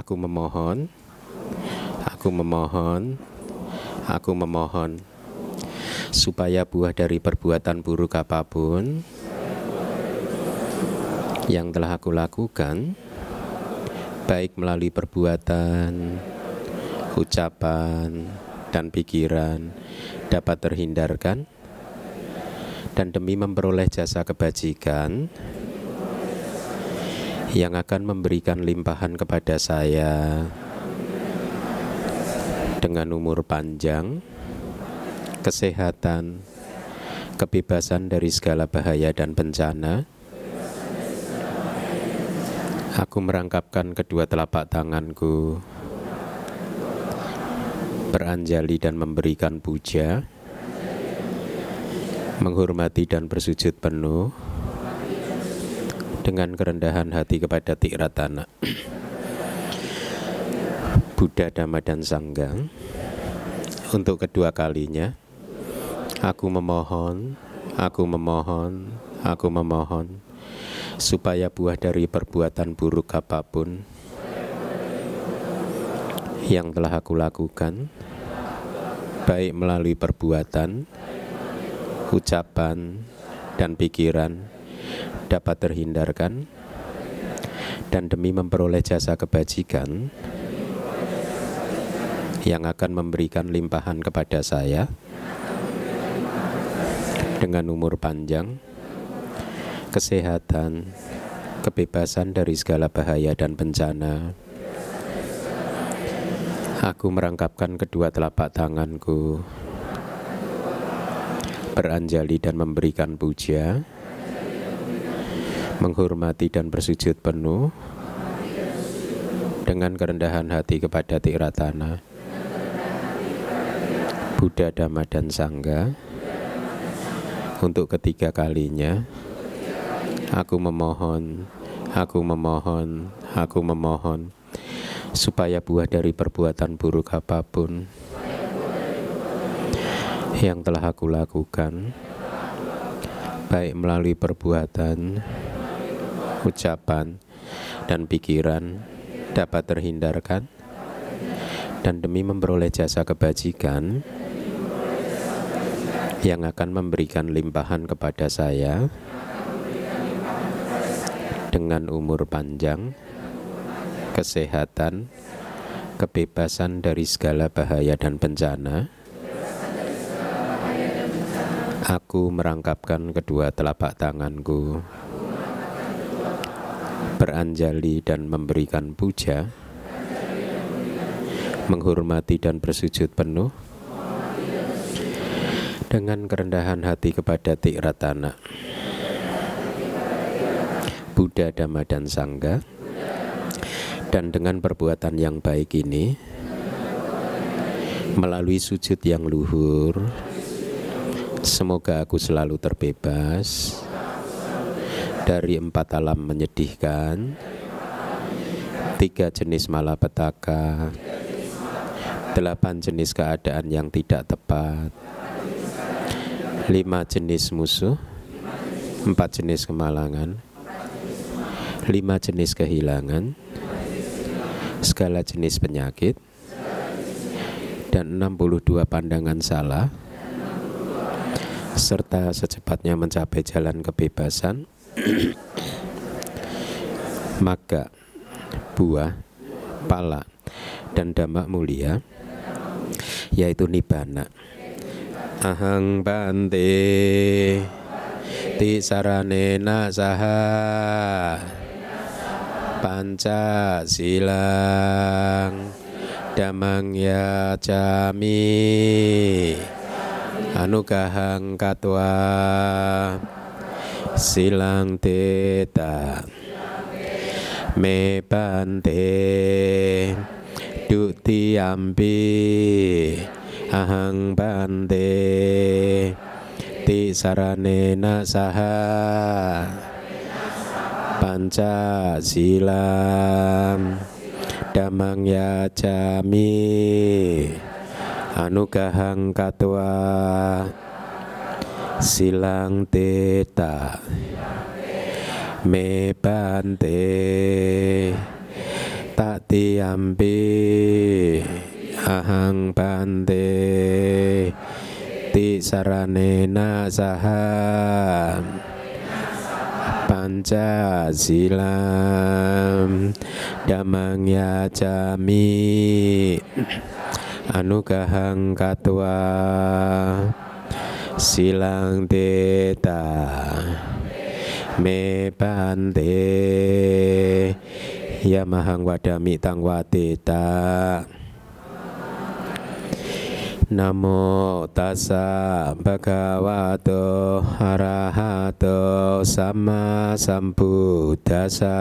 Aku memohon, aku memohon, aku memohon supaya buah dari perbuatan buruk apapun yang telah aku lakukan, baik melalui perbuatan, ucapan, dan pikiran, dapat terhindarkan, dan demi memperoleh jasa kebajikan yang akan memberikan limpahan kepada saya dengan umur panjang, kesehatan, kebebasan dari segala bahaya dan bencana. Aku merangkapkan kedua telapak tanganku, beranjali dan memberikan puja, menghormati dan bersujud penuh dengan kerendahan hati kepada Tiratana, Buddha, Dhamma, dan Sangha. Untuk kedua kalinya, aku memohon, aku memohon, aku memohon supaya buah dari perbuatan buruk apapun yang telah aku lakukan, baik melalui perbuatan, ucapan, dan pikiran, dapat terhindarkan, dan demi memperoleh jasa kebajikan yang akan memberikan limpahan kepada saya dengan umur panjang, kesehatan, kebebasan dari segala bahaya dan bencana. Aku merangkapkan kedua telapak tanganku, beranjali dan memberikan puja, menghormati dan bersujud penuh dengan kerendahan hati kepada Tiratana, Buddha, Dhamma, dan Sangha. Untuk ketiga kalinya, aku memohon, aku memohon, aku memohon supaya buah dari perbuatan buruk apapun yang telah aku lakukan, baik melalui perbuatan, ucapan, dan pikiran, dapat terhindarkan, dan demi memperoleh jasa kebajikan yang akan memberikan limpahan kepada saya dengan umur panjang, kesehatan, kebebasan dari segala bahaya dan bencana. Aku merangkapkan kedua telapak tanganku, beranjali dan memberikan puja, menghormati dan bersujud penuh dengan kerendahan hati kepada Tiratana, Buddha, Dhamma, dan Sangha. Dan dengan perbuatan yang baik ini, melalui sujud yang luhur, semoga aku selalu terbebas dari 4 alam menyedihkan, 3 jenis malapetaka, 8 jenis keadaan yang tidak tepat, 5 jenis musuh, 4 jenis kemalangan, 5 jenis kehilangan, segala jenis penyakit, dan 62 pandangan salah, serta secepatnya mencapai jalan kebebasan, maka buah, pala, dan dhamma mulia, yaitu nibbana. Ahang bante tisaranena saha panca silang damang yacami anugahang katwa silang teta me bante dutiyampi ahang bante tisaranena saha panca silam damang yacami anugahang katwa silang teta me bante Tatiyampi ahang bante ti saranena saha Pancasilam damang yajami anugahang katwa silang teta me bante yamahang wadami tang wateta. Namo tassa bhagavato arahato sama sambuddhassa.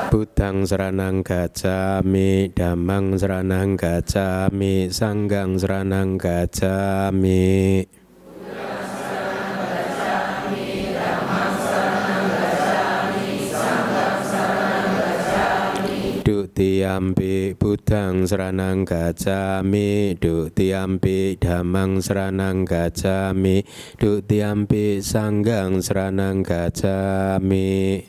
Buddhang saranang gacchami, dhammang saranang gacchami, sangghang saranang gacchami. Dutiyampi buddhang saranang gacchami, dutiyampi dhammang saranang gacchami, dutiyampi sangghang saranang gacchami.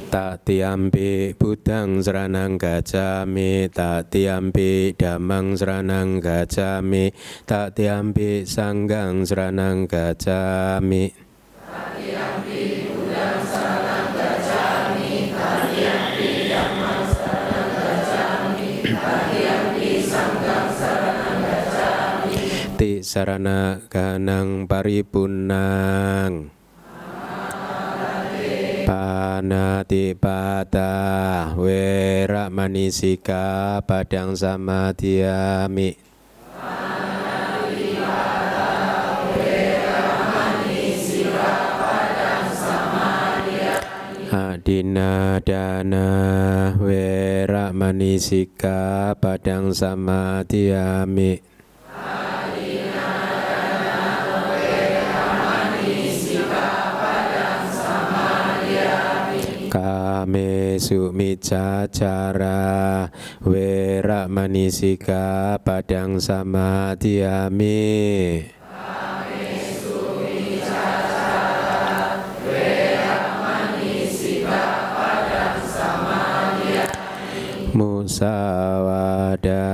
Tatiyampi buddhang saranang gacchami, tatiyampi dhammang saranang gacchami, tatiyampi sangghang saranang gacchami. Tatiyampi buddhang saranang gacchami, tatiyampi dhammang saranang gacchami, tatiyampi sangghang saranang gacchami. Ti sarana ganang paripunnang Panatipata wera manisika padang samadhyami. Panatipata wera manisika padang samadhyami. Adina dana wera manisika padang samadhyami. Kame sumicacara wera manisika padang samadhyami. Kame sumicacara wera manisika padang samadhyami. Musawada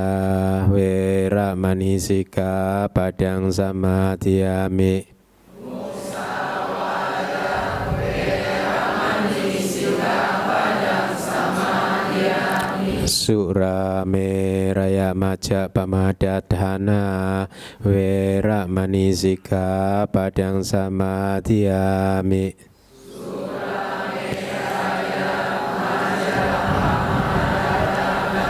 wera manisika padang samadhyami. Surame raya maja pamadadhana wera manisika padang samadhyami. Surame raya maja pamadadhana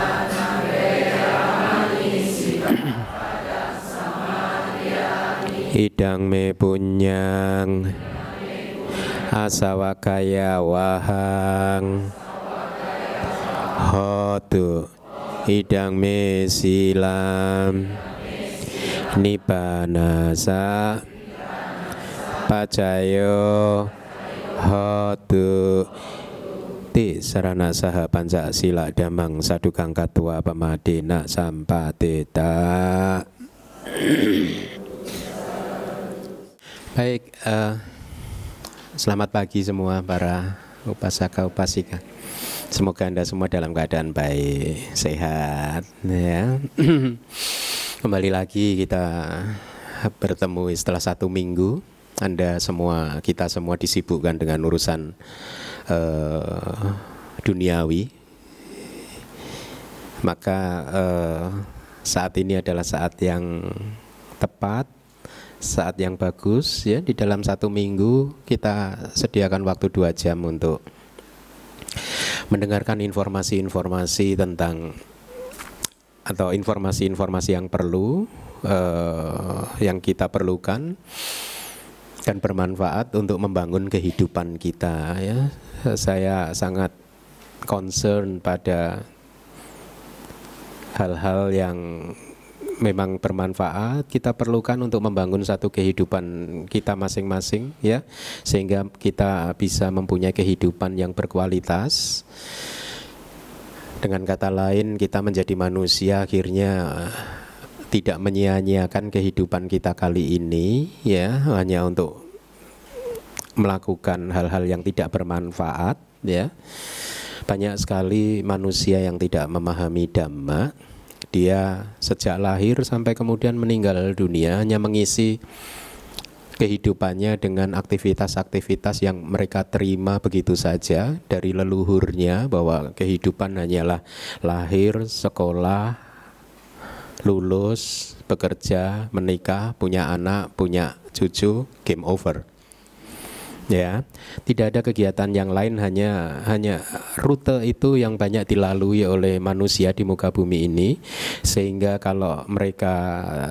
wera manisika padang samadhyami. Idang me punyang asawakaya wahang hotu idang me silam nibanasa pacayo hotu ti sarana saha pancasila damang sadukang katua pamadena sampateta. Baik, selamat pagi semua para upasaka upasika. Semoga Anda semua dalam keadaan baik, sehat, ya. Kembali lagi kita bertemu setelah 1 minggu. Anda semua, kita semua disibukkan dengan urusan duniawi. Maka saat ini adalah saat yang tepat, saat yang bagus, ya. Di dalam 1 minggu kita sediakan waktu 2 jam untuk mendengarkan informasi-informasi tentang atau informasi-informasi yang perlu, yang kita perlukan dan bermanfaat untuk membangun kehidupan kita, ya. Saya sangat concern pada hal-hal yang memang bermanfaat kita perlukan untuk membangun satu kehidupan kita masing-masing, ya, sehingga kita bisa mempunyai kehidupan yang berkualitas. Dengan kata lain, kita menjadi manusia akhirnya tidak menyia-nyiakan kehidupan kita kali ini, ya, hanya untuk melakukan hal-hal yang tidak bermanfaat, ya. Banyak sekali manusia yang tidak memahami Dhamma. Dia sejak lahir sampai kemudian meninggal dunia hanya mengisi kehidupannya dengan aktivitas-aktivitas yang mereka terima begitu saja dari leluhurnya, bahwa kehidupan hanyalah lahir, sekolah, lulus, bekerja, menikah, punya anak, punya cucu, game over. Ya, tidak ada kegiatan yang lain, hanya rute itu yang banyak dilalui oleh manusia di muka bumi ini, sehingga kalau mereka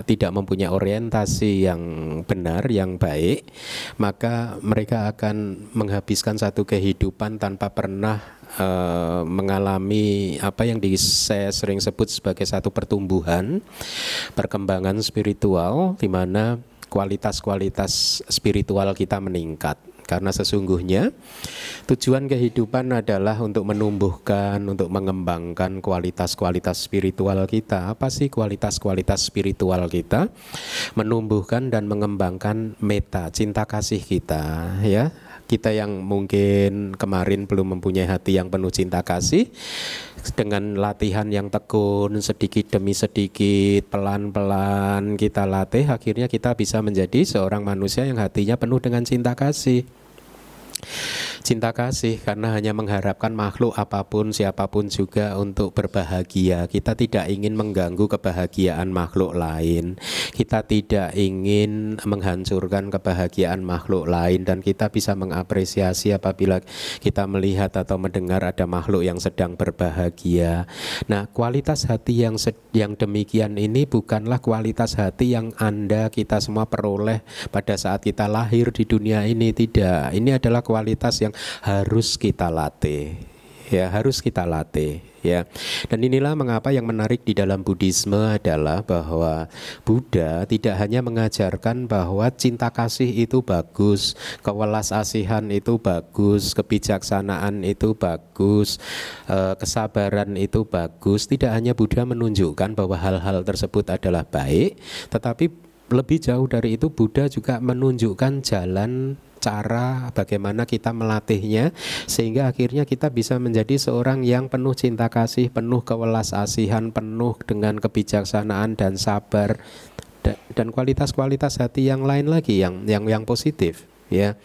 tidak mempunyai orientasi yang benar, yang baik, maka mereka akan menghabiskan satu kehidupan tanpa pernah mengalami apa yang saya sering sebut sebagai satu pertumbuhan, perkembangan spiritual, di mana kualitas-kualitas spiritual kita meningkat. Karena sesungguhnya tujuan kehidupan adalah untuk menumbuhkan, untuk mengembangkan kualitas-kualitas spiritual kita. Apa sih kualitas-kualitas spiritual kita? Menumbuhkan dan mengembangkan meta, cinta kasih kita, ya. Kita yang mungkin kemarin belum mempunyai hati yang penuh cinta kasih, dengan latihan yang tekun, sedikit demi sedikit, pelan-pelan kita latih, akhirnya kita bisa menjadi seorang manusia yang hatinya penuh dengan cinta kasih. Cinta kasih karena hanya mengharapkan makhluk apapun, siapapun juga untuk berbahagia. Kita tidak ingin mengganggu kebahagiaan makhluk lain. Kita tidak ingin menghancurkan kebahagiaan makhluk lain. Dan kita bisa mengapresiasi apabila kita melihat atau mendengar ada makhluk yang sedang berbahagia. Nah, kualitas hati yang demikian ini bukanlah kualitas hati yang kita semua peroleh pada saat kita lahir di dunia ini. Tidak. Ini adalah kualitas yang harus kita latih, ya, harus kita latih, ya. Dan inilah mengapa yang menarik di dalam Buddhisme adalah bahwa Buddha tidak hanya mengajarkan bahwa cinta kasih itu bagus, kewelas asihan itu bagus, kebijaksanaan itu bagus, kesabaran itu bagus. Tidak hanya Buddha menunjukkan bahwa hal-hal tersebut adalah baik, tetapi lebih jauh dari itu Buddha juga menunjukkan jalan, cara bagaimana kita melatihnya, sehingga akhirnya kita bisa menjadi seorang yang penuh cinta kasih, penuh kewelas asihan, penuh dengan kebijaksanaan dan sabar, dan kualitas-kualitas hati yang lain lagi yang positif, ya.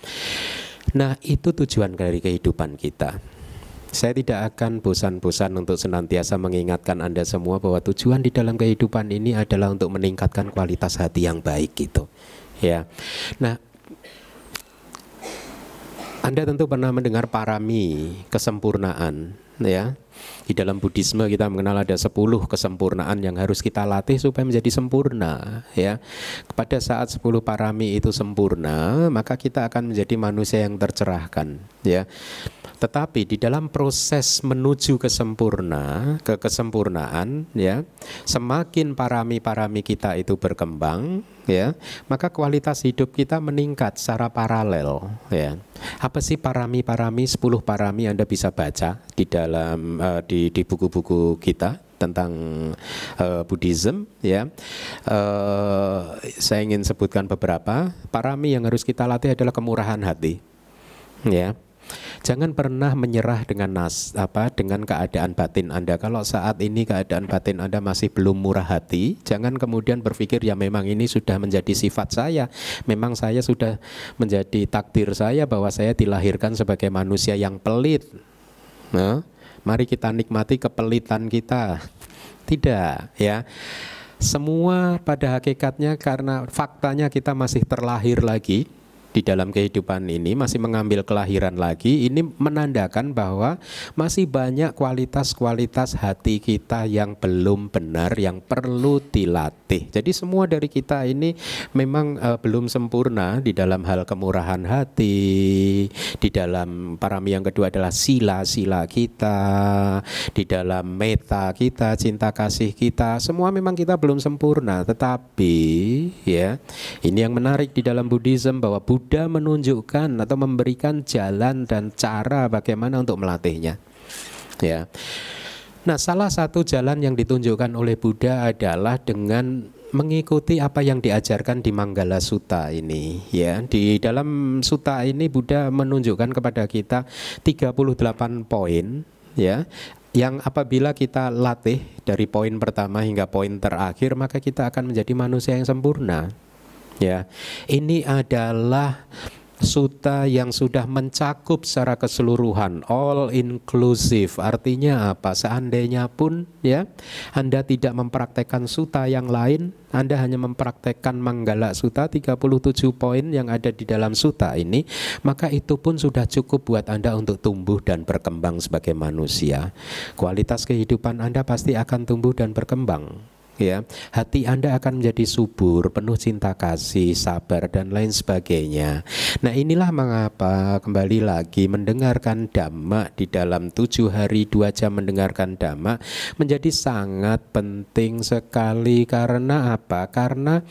Nah, itu tujuan dari kehidupan kita. Saya tidak akan bosan-bosan untuk senantiasa mengingatkan Anda semua bahwa tujuan di dalam kehidupan ini adalah untuk meningkatkan kualitas hati yang baik gitu, ya. Nah, Anda tentu pernah mendengar parami, kesempurnaan, ya. Di dalam Buddhisme kita mengenal ada 10 kesempurnaan yang harus kita latih supaya menjadi sempurna, ya. Pada saat 10 parami itu sempurna, maka kita akan menjadi manusia yang tercerahkan, ya. Tetapi di dalam proses menuju kesempurnaan, ya, semakin parami-parami kita itu berkembang, ya, maka kualitas hidup kita meningkat secara paralel, ya. Apa sih parami-parami? 10 parami Anda bisa baca di dalam di buku-buku kita tentang Buddhism, ya. Saya ingin sebutkan beberapa. Parami yang harus kita latih adalah kemurahan hati, ya. Jangan pernah menyerah dengan dengan keadaan batin Anda. Kalau saat ini keadaan batin Anda masih belum murah hati, jangan kemudian berpikir ya memang ini sudah menjadi sifat saya, memang saya sudah menjadi takdir saya bahwa saya dilahirkan sebagai manusia yang pelit. Nah, mari kita nikmati kepelitan kita. Tidak, ya. Semua pada hakikatnya karena faktanya kita masih terlahir lagi, di dalam kehidupan ini, masih mengambil kelahiran lagi. Ini menandakan bahwa masih banyak kualitas-kualitas hati kita yang belum benar, yang perlu dilatih. Jadi semua dari kita ini memang belum sempurna di dalam hal kemurahan hati, di dalam parami yang kedua adalah sila-sila kita, di dalam meta kita, cinta kasih kita. Semua memang kita belum sempurna, tetapi ya, ini yang menarik di dalam Buddhism, bahwa Buddha menunjukkan atau memberikan jalan dan cara bagaimana untuk melatihnya. Ya. Nah, salah satu jalan yang ditunjukkan oleh Buddha adalah dengan mengikuti apa yang diajarkan di Manggala Sutta ini, ya. Di dalam sutta ini Buddha menunjukkan kepada kita 38 poin, ya, yang apabila kita latih dari poin pertama hingga poin terakhir, maka kita akan menjadi manusia yang sempurna. Ya, ini adalah sutta yang sudah mencakup secara keseluruhan, all inclusive. Artinya apa? Seandainya pun ya Anda tidak mempraktekkan sutta yang lain, Anda hanya mempraktekkan Manggala Sutta 37 poin yang ada di dalam sutta ini, maka itu pun sudah cukup buat Anda untuk tumbuh dan berkembang sebagai manusia. Kualitas kehidupan Anda pasti akan tumbuh dan berkembang. Ya, hati Anda akan menjadi subur, penuh cinta kasih, sabar dan lain sebagainya. Nah, inilah mengapa kembali lagi mendengarkan Dhamma di dalam 7 hari 2 jam mendengarkan Dhamma menjadi sangat penting sekali. Karena apa? Karena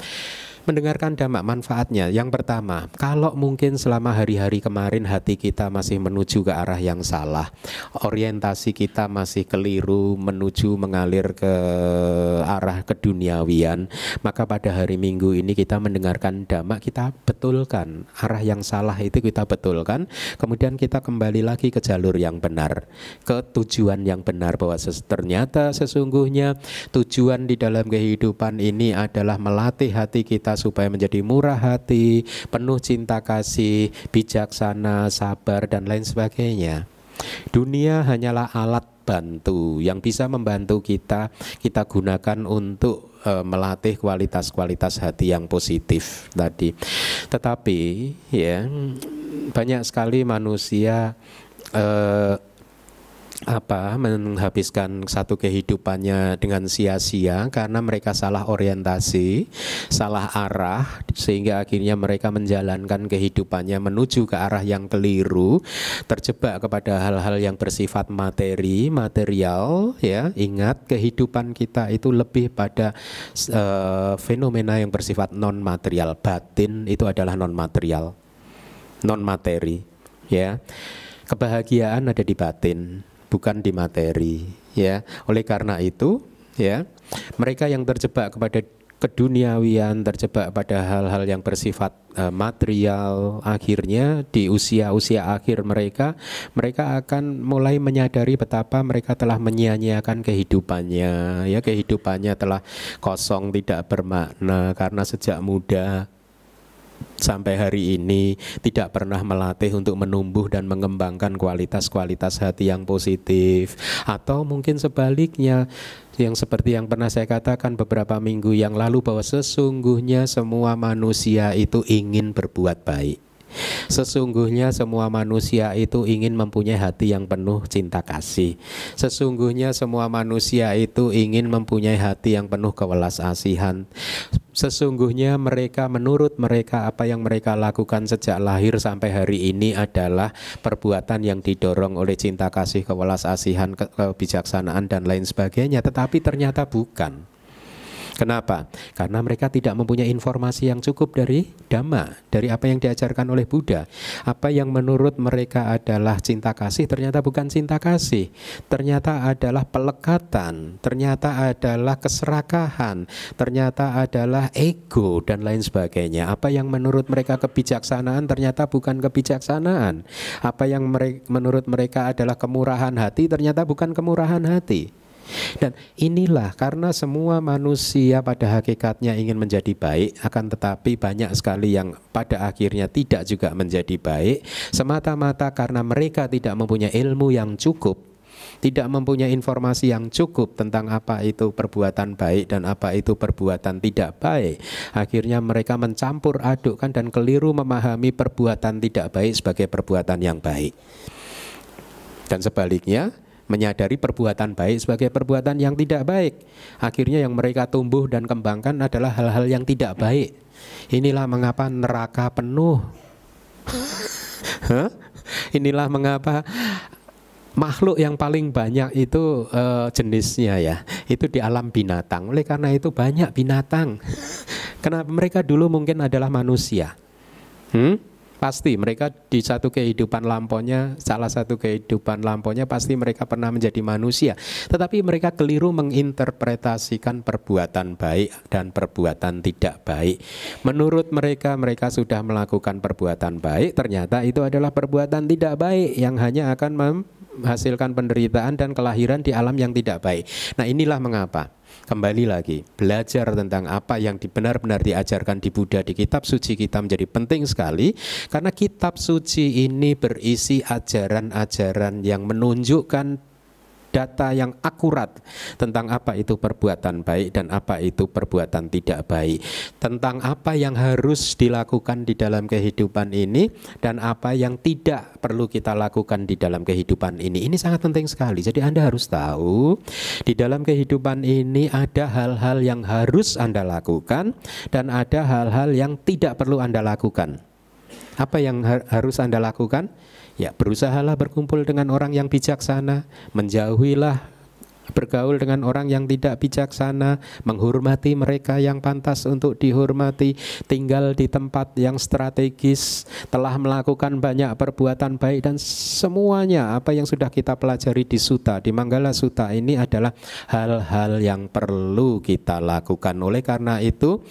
mendengarkan Dhamma manfaatnya, yang pertama, kalau mungkin selama hari-hari kemarin hati kita masih menuju ke arah yang salah, orientasi kita masih keliru, menuju mengalir ke arah keduniawian, maka pada hari Minggu ini kita mendengarkan Dhamma, kita betulkan arah yang salah itu, kita betulkan, kemudian kita kembali lagi ke jalur yang benar, ke tujuan yang benar, bahwa ternyata sesungguhnya tujuan di dalam kehidupan ini adalah melatih hati kita supaya menjadi murah hati, penuh cinta kasih, bijaksana, sabar dan lain sebagainya. Dunia hanyalah alat bantu yang bisa membantu kita gunakan untuk melatih kualitas-kualitas hati yang positif tadi. Tetapi ya, banyak sekali manusia menghabiskan satu kehidupannya dengan sia-sia karena mereka salah orientasi, salah arah, sehingga akhirnya mereka menjalankan kehidupannya menuju ke arah yang keliru, terjebak kepada hal-hal yang bersifat material. Ya, ingat, kehidupan kita itu lebih pada fenomena yang bersifat non material. Batin itu adalah non material, non materi. Ya, kebahagiaan ada di batin, bukan di materi, ya. Oleh karena itu, ya, mereka yang terjebak kepada keduniawian, terjebak pada hal-hal yang bersifat material, akhirnya di usia-usia akhir mereka akan mulai menyadari betapa mereka telah menyia-nyiakan kehidupannya, ya, kehidupannya telah kosong, tidak bermakna karena sejak muda sampai hari ini tidak pernah melatih untuk menumbuh dan mengembangkan kualitas-kualitas hati yang positif. Atau mungkin sebaliknya, yang seperti yang pernah saya katakan beberapa minggu yang lalu, bahwa sesungguhnya semua manusia itu ingin berbuat baik. Sesungguhnya semua manusia itu ingin mempunyai hati yang penuh cinta kasih. Sesungguhnya semua manusia itu ingin mempunyai hati yang penuh kewelas asihan. Sesungguhnya menurut mereka apa yang mereka lakukan sejak lahir sampai hari ini adalah perbuatan yang didorong oleh cinta kasih, kewelas asihan, kebijaksanaan dan lain sebagainya. Tetapi ternyata bukan. Kenapa? Karena mereka tidak mempunyai informasi yang cukup dari Dhamma, dari apa yang diajarkan oleh Buddha. Apa yang menurut mereka adalah cinta kasih, ternyata bukan cinta kasih. Ternyata adalah pelekatan, ternyata adalah keserakahan, ternyata adalah ego dan lain sebagainya. Apa yang menurut mereka kebijaksanaan, ternyata bukan kebijaksanaan. Apa yang menurut mereka adalah kemurahan hati, ternyata bukan kemurahan hati. Dan inilah karena semua manusia pada hakikatnya ingin menjadi baik, akan tetapi banyak sekali yang pada akhirnya tidak juga menjadi baik, semata-mata karena mereka tidak mempunyai ilmu yang cukup tidak mempunyai informasi yang cukup tentang apa itu perbuatan baik dan apa itu perbuatan tidak baik, akhirnya mereka mencampur adukkan dan keliru memahami perbuatan tidak baik sebagai perbuatan yang baik. Dan sebaliknya, menyadari perbuatan baik sebagai perbuatan yang tidak baik. Akhirnya yang mereka tumbuh dan kembangkan adalah hal-hal yang tidak baik. Inilah mengapa neraka penuh. Inilah mengapa makhluk yang paling banyak itu jenisnya ya, itu di alam binatang. Oleh karena itu banyak binatang. Kenapa? Mereka dulu mungkin adalah manusia. Pasti mereka di satu kehidupan lampaunya, salah satu kehidupan lampaunya pasti mereka pernah menjadi manusia. Tetapi mereka keliru menginterpretasikan perbuatan baik dan perbuatan tidak baik. Menurut mereka, mereka sudah melakukan perbuatan baik, ternyata itu adalah perbuatan tidak baik yang hanya akan menghasilkan penderitaan dan kelahiran di alam yang tidak baik. Nah, inilah mengapa kembali lagi belajar tentang apa yang benar-benar diajarkan di Buddha, di kitab suci kita menjadi penting sekali. Karena kitab suci ini berisi ajaran-ajaran yang menunjukkan data yang akurat tentang apa itu perbuatan baik dan apa itu perbuatan tidak baik, tentang apa yang harus dilakukan di dalam kehidupan ini dan apa yang tidak perlu kita lakukan di dalam kehidupan ini. Ini sangat penting sekali. Jadi Anda harus tahu di dalam kehidupan ini ada hal-hal yang harus Anda lakukan dan ada hal-hal yang tidak perlu Anda lakukan. Apa yang harus Anda lakukan? Ya, berusahalah berkumpul dengan orang yang bijaksana, menjauhilah bergaul dengan orang yang tidak bijaksana, menghormati mereka yang pantas untuk dihormati, tinggal di tempat yang strategis, telah melakukan banyak perbuatan baik, dan semuanya apa yang sudah kita pelajari di Sutta, di Manggala Sutta ini adalah hal-hal yang perlu kita lakukan. Oleh karena itu,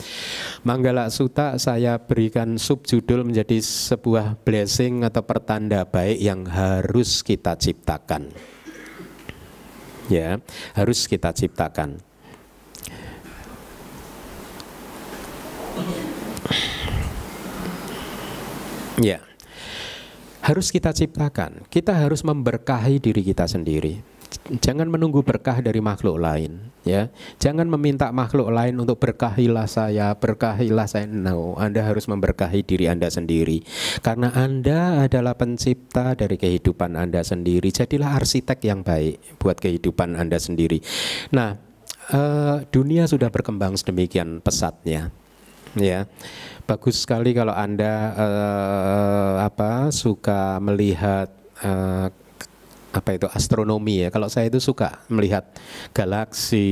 Manggala Sutta saya berikan subjudul menjadi sebuah blessing atau pertanda baik yang harus kita ciptakan. Ya, harus kita ciptakan. Ya, harus kita ciptakan. Kita harus memberkahi diri kita sendiri. Jangan menunggu berkah dari makhluk lain, ya. Jangan meminta makhluk lain untuk berkahilah saya, berkahilah saya. No, Anda harus memberkahi diri Anda sendiri. Karena Anda adalah pencipta dari kehidupan Anda sendiri. Jadilah arsitek yang baik buat kehidupan Anda sendiri. Nah, dunia sudah berkembang sedemikian pesatnya, ya. Bagus sekali kalau Anda suka melihat apa itu astronomi ya. Kalau saya itu suka melihat galaksi,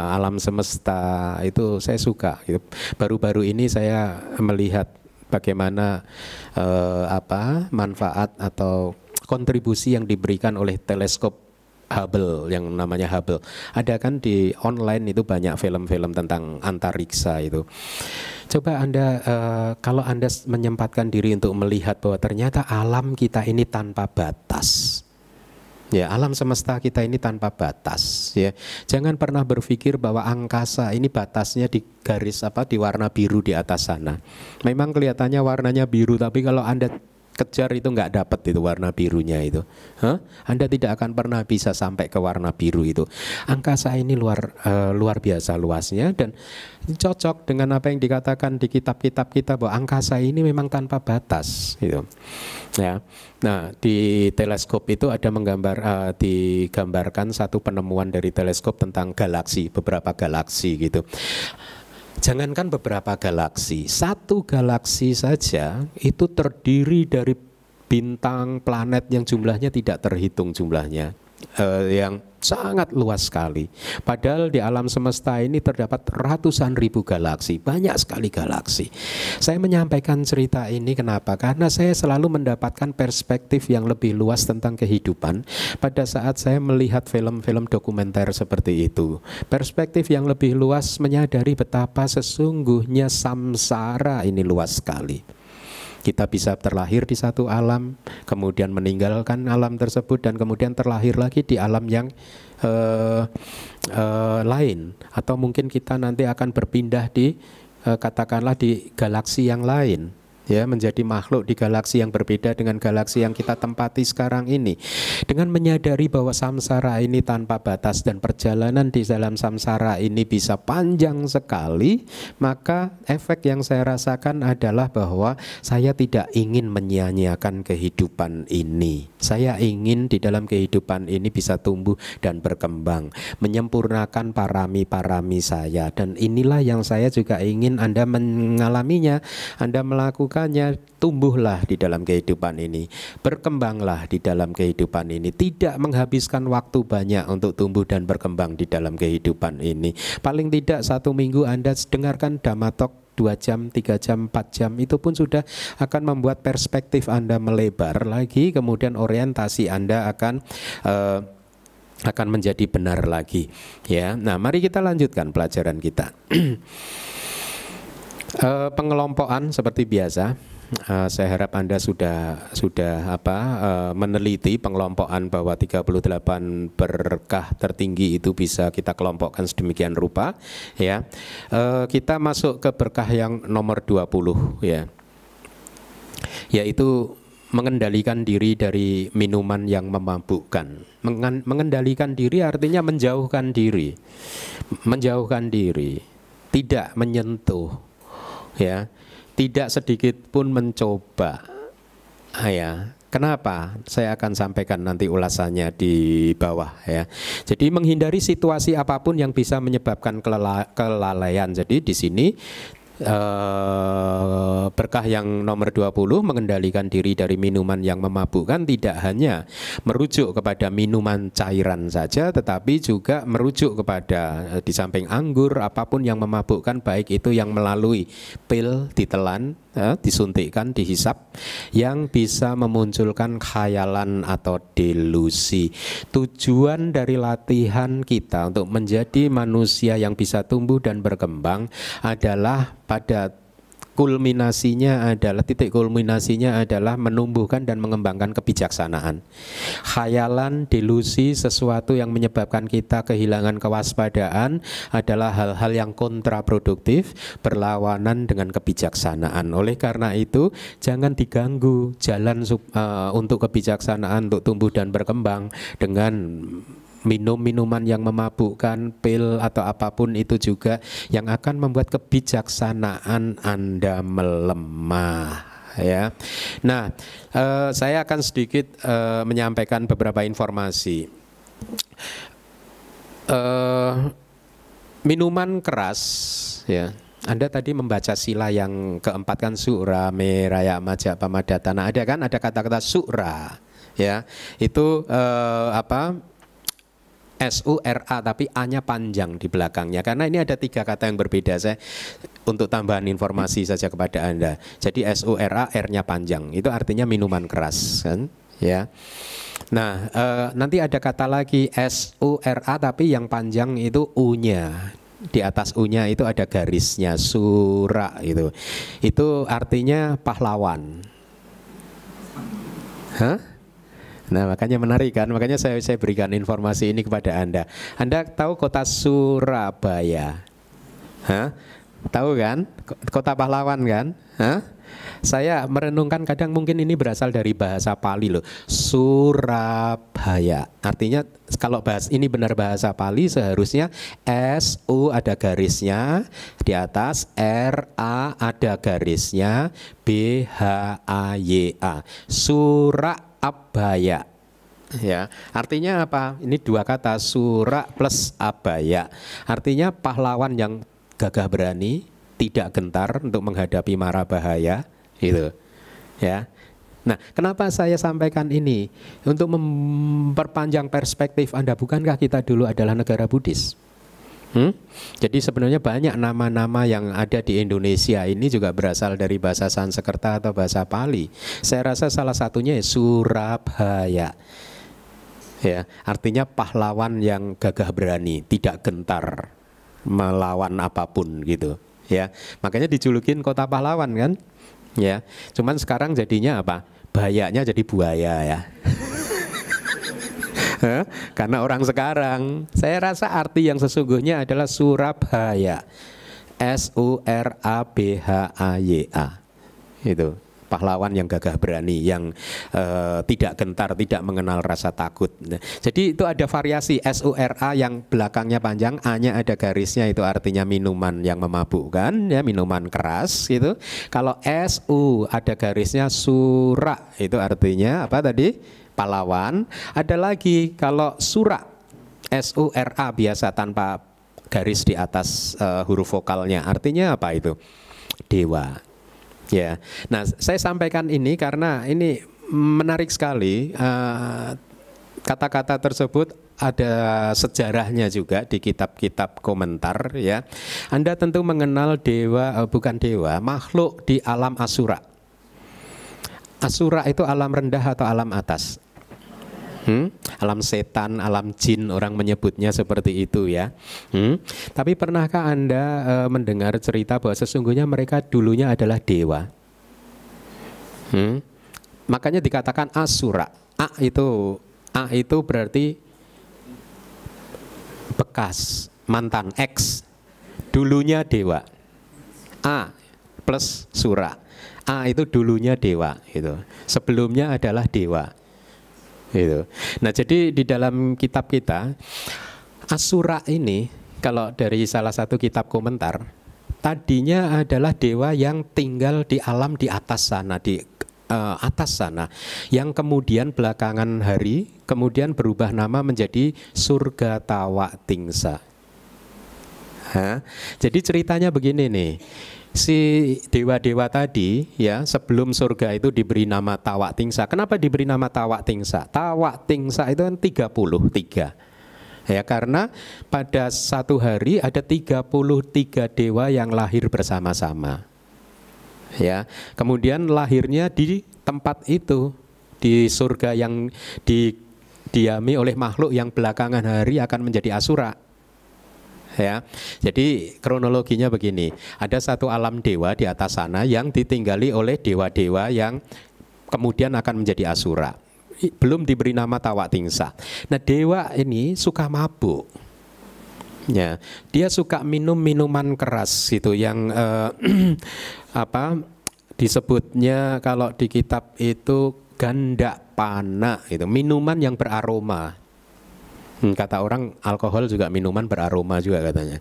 alam semesta, itu saya suka gitu. Baru-baru ini saya melihat bagaimana manfaat atau kontribusi yang diberikan oleh teleskop Hubble, yang namanya Hubble. Ada kan di online itu banyak film-film tentang antariksa itu. Coba Anda, kalau Anda menyempatkan diri untuk melihat bahwa ternyata alam kita ini tanpa batas. Ya, alam semesta kita ini tanpa batas, ya. Jangan pernah berpikir bahwa angkasa ini batasnya di garis di warna biru di atas sana. Memang kelihatannya warnanya biru, tapi kalau Anda kejar itu nggak dapat itu warna birunya itu. Anda tidak akan pernah bisa sampai ke warna biru itu. Angkasa ini luar biasa luasnya, dan cocok dengan apa yang dikatakan di kitab-kitab kita bahwa angkasa ini memang tanpa batas gitu. Ya. Nah, di teleskop itu ada digambarkan satu penemuan dari teleskop tentang galaksi, beberapa galaksi gitu. Jangankan beberapa galaksi, satu galaksi saja itu terdiri dari bintang, planet yang jumlahnya tidak terhitung jumlahnya, yang sangat luas sekali. Padahal di alam semesta ini terdapat ratusan ribu galaksi, banyak sekali galaksi. Saya menyampaikan cerita ini kenapa? Karena saya selalu mendapatkan perspektif yang lebih luas tentang kehidupan pada saat saya melihat film-film dokumenter seperti itu. Perspektif yang lebih luas menyadari betapa sesungguhnya samsara ini luas sekali. Kita bisa terlahir di satu alam, kemudian meninggalkan alam tersebut, dan kemudian terlahir lagi di alam yang lain. Atau mungkin kita nanti akan berpindah di katakanlah di galaksi yang lain. ya, menjadi makhluk di galaksi yang berbeda dengan galaksi yang kita tempati sekarang ini. Dengan menyadari bahwa samsara ini tanpa batas dan perjalanan di dalam samsara ini bisa panjang sekali, maka efek yang saya rasakan adalah bahwa saya tidak ingin menyia-nyiakan kehidupan ini. Saya ingin di dalam kehidupan ini bisa tumbuh dan berkembang, menyempurnakan parami-parami saya. Dan inilah yang saya juga ingin Anda mengalaminya, Anda melakukannya. Tumbuhlah di dalam kehidupan ini, berkembanglah di dalam kehidupan ini, tidak menghabiskan waktu banyak untuk tumbuh dan berkembang di dalam kehidupan ini. Paling tidak 1 minggu Anda dengarkan Dhamma Talk 2 jam, 3 jam, 4 jam, itu pun sudah akan membuat perspektif Anda melebar lagi, kemudian orientasi Anda akan menjadi benar lagi, ya. Nah, mari kita lanjutkan pelajaran kita. Pengelompokan seperti biasa. Saya harap Anda sudah meneliti pengelompokan bahwa 38 berkah tertinggi itu bisa kita kelompokkan sedemikian rupa, ya. Kita masuk ke berkah yang nomor 20, ya, yaitu mengendalikan diri dari minuman yang memabukkan. Mengendalikan diri artinya menjauhkan diri, tidak menyentuh, ya, tidak sedikit pun mencoba, ya. Kenapa? Saya akan sampaikan nanti ulasannya di bawah, ya. Jadi menghindari situasi apapun yang bisa menyebabkan kelalaian. Jadi di sini berkah yang nomor 20, mengendalikan diri dari minuman yang memabukkan, tidak hanya merujuk kepada minuman cairan saja, tetapi juga merujuk kepada di samping anggur, apapun yang memabukkan, baik itu yang melalui pil, ditelan, disuntikkan, dihisap, yang bisa memunculkan khayalan atau delusi. Tujuan dari latihan kita untuk menjadi manusia yang bisa tumbuh dan berkembang adalah titik kulminasinya adalah menumbuhkan dan mengembangkan kebijaksanaan. Khayalan, delusi, sesuatu yang menyebabkan kita kehilangan kewaspadaan adalah hal-hal yang kontraproduktif, berlawanan dengan kebijaksanaan. Oleh karena itu, jangan diganggu jalan untuk kebijaksanaan, untuk tumbuh dan berkembang dengan minum minuman yang memabukkan, pil atau apapun itu juga yang akan membuat kebijaksanaan Anda melemah, ya. Nah, saya akan sedikit menyampaikan beberapa informasi. Minuman keras, ya. Anda tadi membaca sila yang keempat kan, sura meraya maja pamadatana. Ada kan, ada kata-kata sura, ya. Itu S-U-R-A, tapi A-nya panjang di belakangnya. Karena ini ada 3 kata yang berbeda. Saya untuk tambahan informasi saja kepada Anda. Jadi S-U-R-A, R-nya panjang. Itu artinya minuman keras, kan? Ya. Nah, nanti ada kata lagi S-U-R-A, tapi yang panjang itu U-nya. Di atas U-nya itu ada garisnya, sura itu. Itu artinya pahlawan. Hah? Nah, makanya menarik kan, makanya saya berikan informasi ini kepada Anda. Anda tahu kota Surabaya? Hah? Tahu kan? Kota pahlawan kan? Hah? Saya merenungkan, kadang mungkin ini berasal dari bahasa Pali loh. Surabaya. Artinya kalau ini benar bahasa Pali, seharusnya S-U ada garisnya di atas, R-A ada garisnya, B-H-A-Y-A. Surabaya, ya. Artinya apa? Ini 2 kata, sura plus abaya. Artinya pahlawan yang gagah berani, tidak gentar untuk menghadapi mara bahaya, gitu, ya. Nah, kenapa saya sampaikan ini? Untuk memperpanjang perspektif Anda. Bukankah kita dulu adalah negara Buddhis? Jadi sebenarnya banyak nama-nama yang ada di Indonesia ini juga berasal dari bahasa Sanskerta atau bahasa Pali. Saya rasa salah satunya Surabaya, ya, artinya pahlawan yang gagah berani, tidak gentar melawan apapun, gitu, ya. Makanya dijulukin kota pahlawan kan, ya. Cuman sekarang jadinya apa? Bahayanya jadi buaya, ya. Karena orang sekarang, saya rasa arti yang sesungguhnya adalah Surabaya, S-U-R-A-B-H-A-Y-A, itu. Pahlawan yang gagah berani, yang tidak gentar, tidak mengenal rasa takut. Jadi itu ada variasi SURA yang belakangnya panjang, A-nya ada garisnya, itu artinya minuman yang memabukkan, ya, minuman keras gitu. Kalau SU ada garisnya sura, itu artinya apa tadi? Pahlawan. Ada lagi kalau sura, SURA biasa tanpa garis di atas huruf vokalnya, artinya apa itu? Dewa. Ya, nah saya sampaikan ini karena ini menarik sekali. Kata-kata tersebut ada sejarahnya juga di kitab-kitab komentar, ya. Anda tentu mengenal dewa, bukan dewa, makhluk di alam Asura. Asura itu alam rendah atau alam atas? Alam setan, alam jin, orang menyebutnya seperti itu, ya. Tapi pernahkah Anda mendengar cerita bahwa sesungguhnya mereka dulunya adalah dewa? Makanya dikatakan Asura. A itu berarti bekas, mantan, X. Dulunya dewa. A plus sura. A itu dulunya dewa, gitu. Sebelumnya adalah dewa. Gitu. Nah, jadi di dalam kitab kita Asura ini, kalau dari salah satu kitab komentar, tadinya adalah dewa yang tinggal di alam di atas sana, di atas sana, yang kemudian belakangan hari kemudian berubah nama menjadi Surga Tawa Tingsa. Jadi ceritanya begini nih. Si dewa-dewa tadi, ya, sebelum surga itu diberi nama Tawa Tingsa. Kenapa diberi nama Tawa Tingsa? Tawa Tingsa itu kan 33. Ya, karena pada satu hari ada 33 dewa yang lahir bersama-sama. Ya, kemudian lahirnya di tempat itu, di surga yang didiami oleh makhluk yang belakangan hari akan menjadi Asura. Ya, jadi kronologinya begini, ada satu alam dewa di atas sana yang ditinggali oleh dewa-dewa yang kemudian akan menjadi Asura. Belum diberi nama Tawa Tingsa. Nah, dewa ini suka mabuk. Ya, dia suka minum minuman keras itu yang apa disebutnya kalau di kitab itu ganda pana, itu minuman yang beraroma. Kata orang alkohol juga minuman beraroma juga katanya.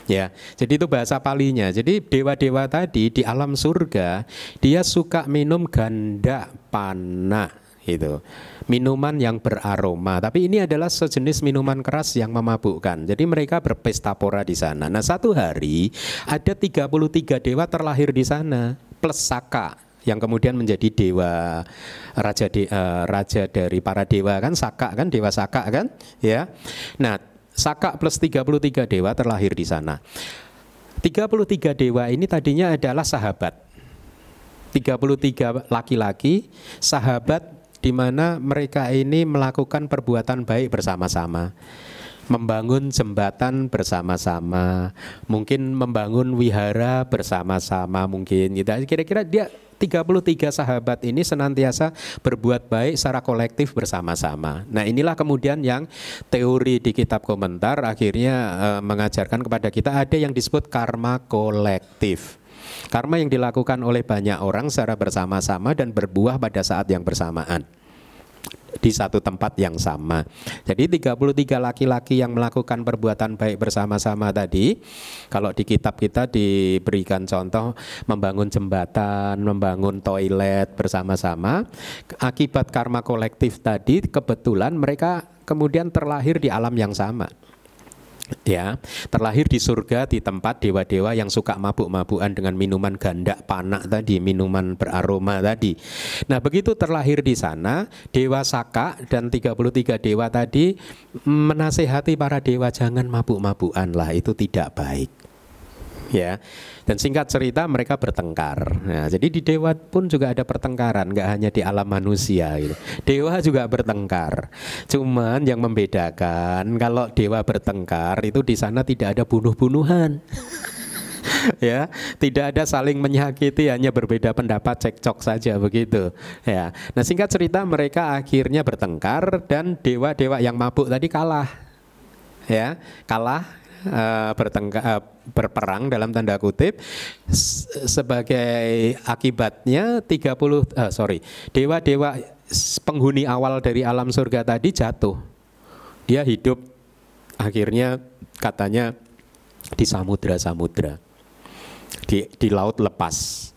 Ya, jadi itu bahasa palinya. Jadi dewa-dewa tadi di alam surga dia suka minum ganda pana, itu minuman yang beraroma. Tapi ini adalah sejenis minuman keras yang memabukkan. Jadi mereka berpesta pora di sana. Nah, satu hari ada 33 dewa terlahir di sana plus Saka, yang kemudian menjadi dewa raja dari para dewa kan, Saka kan, dewa Saka kan, ya. Nah, Saka plus 33 dewa terlahir di sana. 33 dewa ini tadinya adalah sahabat. 33 laki-laki sahabat, di mana mereka ini melakukan perbuatan baik bersama-sama. Membangun jembatan bersama-sama, mungkin membangun wihara bersama-sama, mungkin gitu. Kira-kira dia 33 sahabat ini senantiasa berbuat baik secara kolektif bersama-sama. Nah, inilah kemudian yang teori di kitab komentar akhirnya mengajarkan kepada kita ada yang disebut karma kolektif. Karma yang dilakukan oleh banyak orang secara bersama-sama dan berbuah pada saat yang bersamaan di satu tempat yang sama. Jadi 33 laki-laki yang melakukan perbuatan baik bersama-sama tadi, kalau di kitab kita diberikan contoh membangun jembatan, membangun toilet bersama-sama. Akibat karma kolektif tadi, kebetulan mereka kemudian terlahir di alam yang sama. Ya, terlahir di surga di tempat dewa-dewa yang suka mabuk-mabukan dengan minuman ganda panak tadi, minuman beraroma tadi. Nah, begitu terlahir di sana, dewa Saka dan 33 dewa tadi menasehati para dewa, jangan mabuk-mabukan lah, itu tidak baik. Ya, dan singkat cerita mereka bertengkar. Nah, jadi di dewa pun juga ada pertengkaran, nggak hanya di alam manusia gitu. Dewa juga bertengkar. Cuman yang membedakan kalau dewa bertengkar itu di sana tidak ada bunuh-bunuhan. Ya, tidak ada saling menyakiti, hanya berbeda pendapat, cekcok saja begitu. Ya, nah singkat cerita mereka akhirnya bertengkar dan dewa-dewa yang mabuk tadi kalah. Ya, kalah. berperang dalam tanda kutip, sebagai akibatnya dewa-dewa penghuni awal dari alam surga tadi jatuh. Dia hidup akhirnya katanya di samudra-samudra, di laut lepas.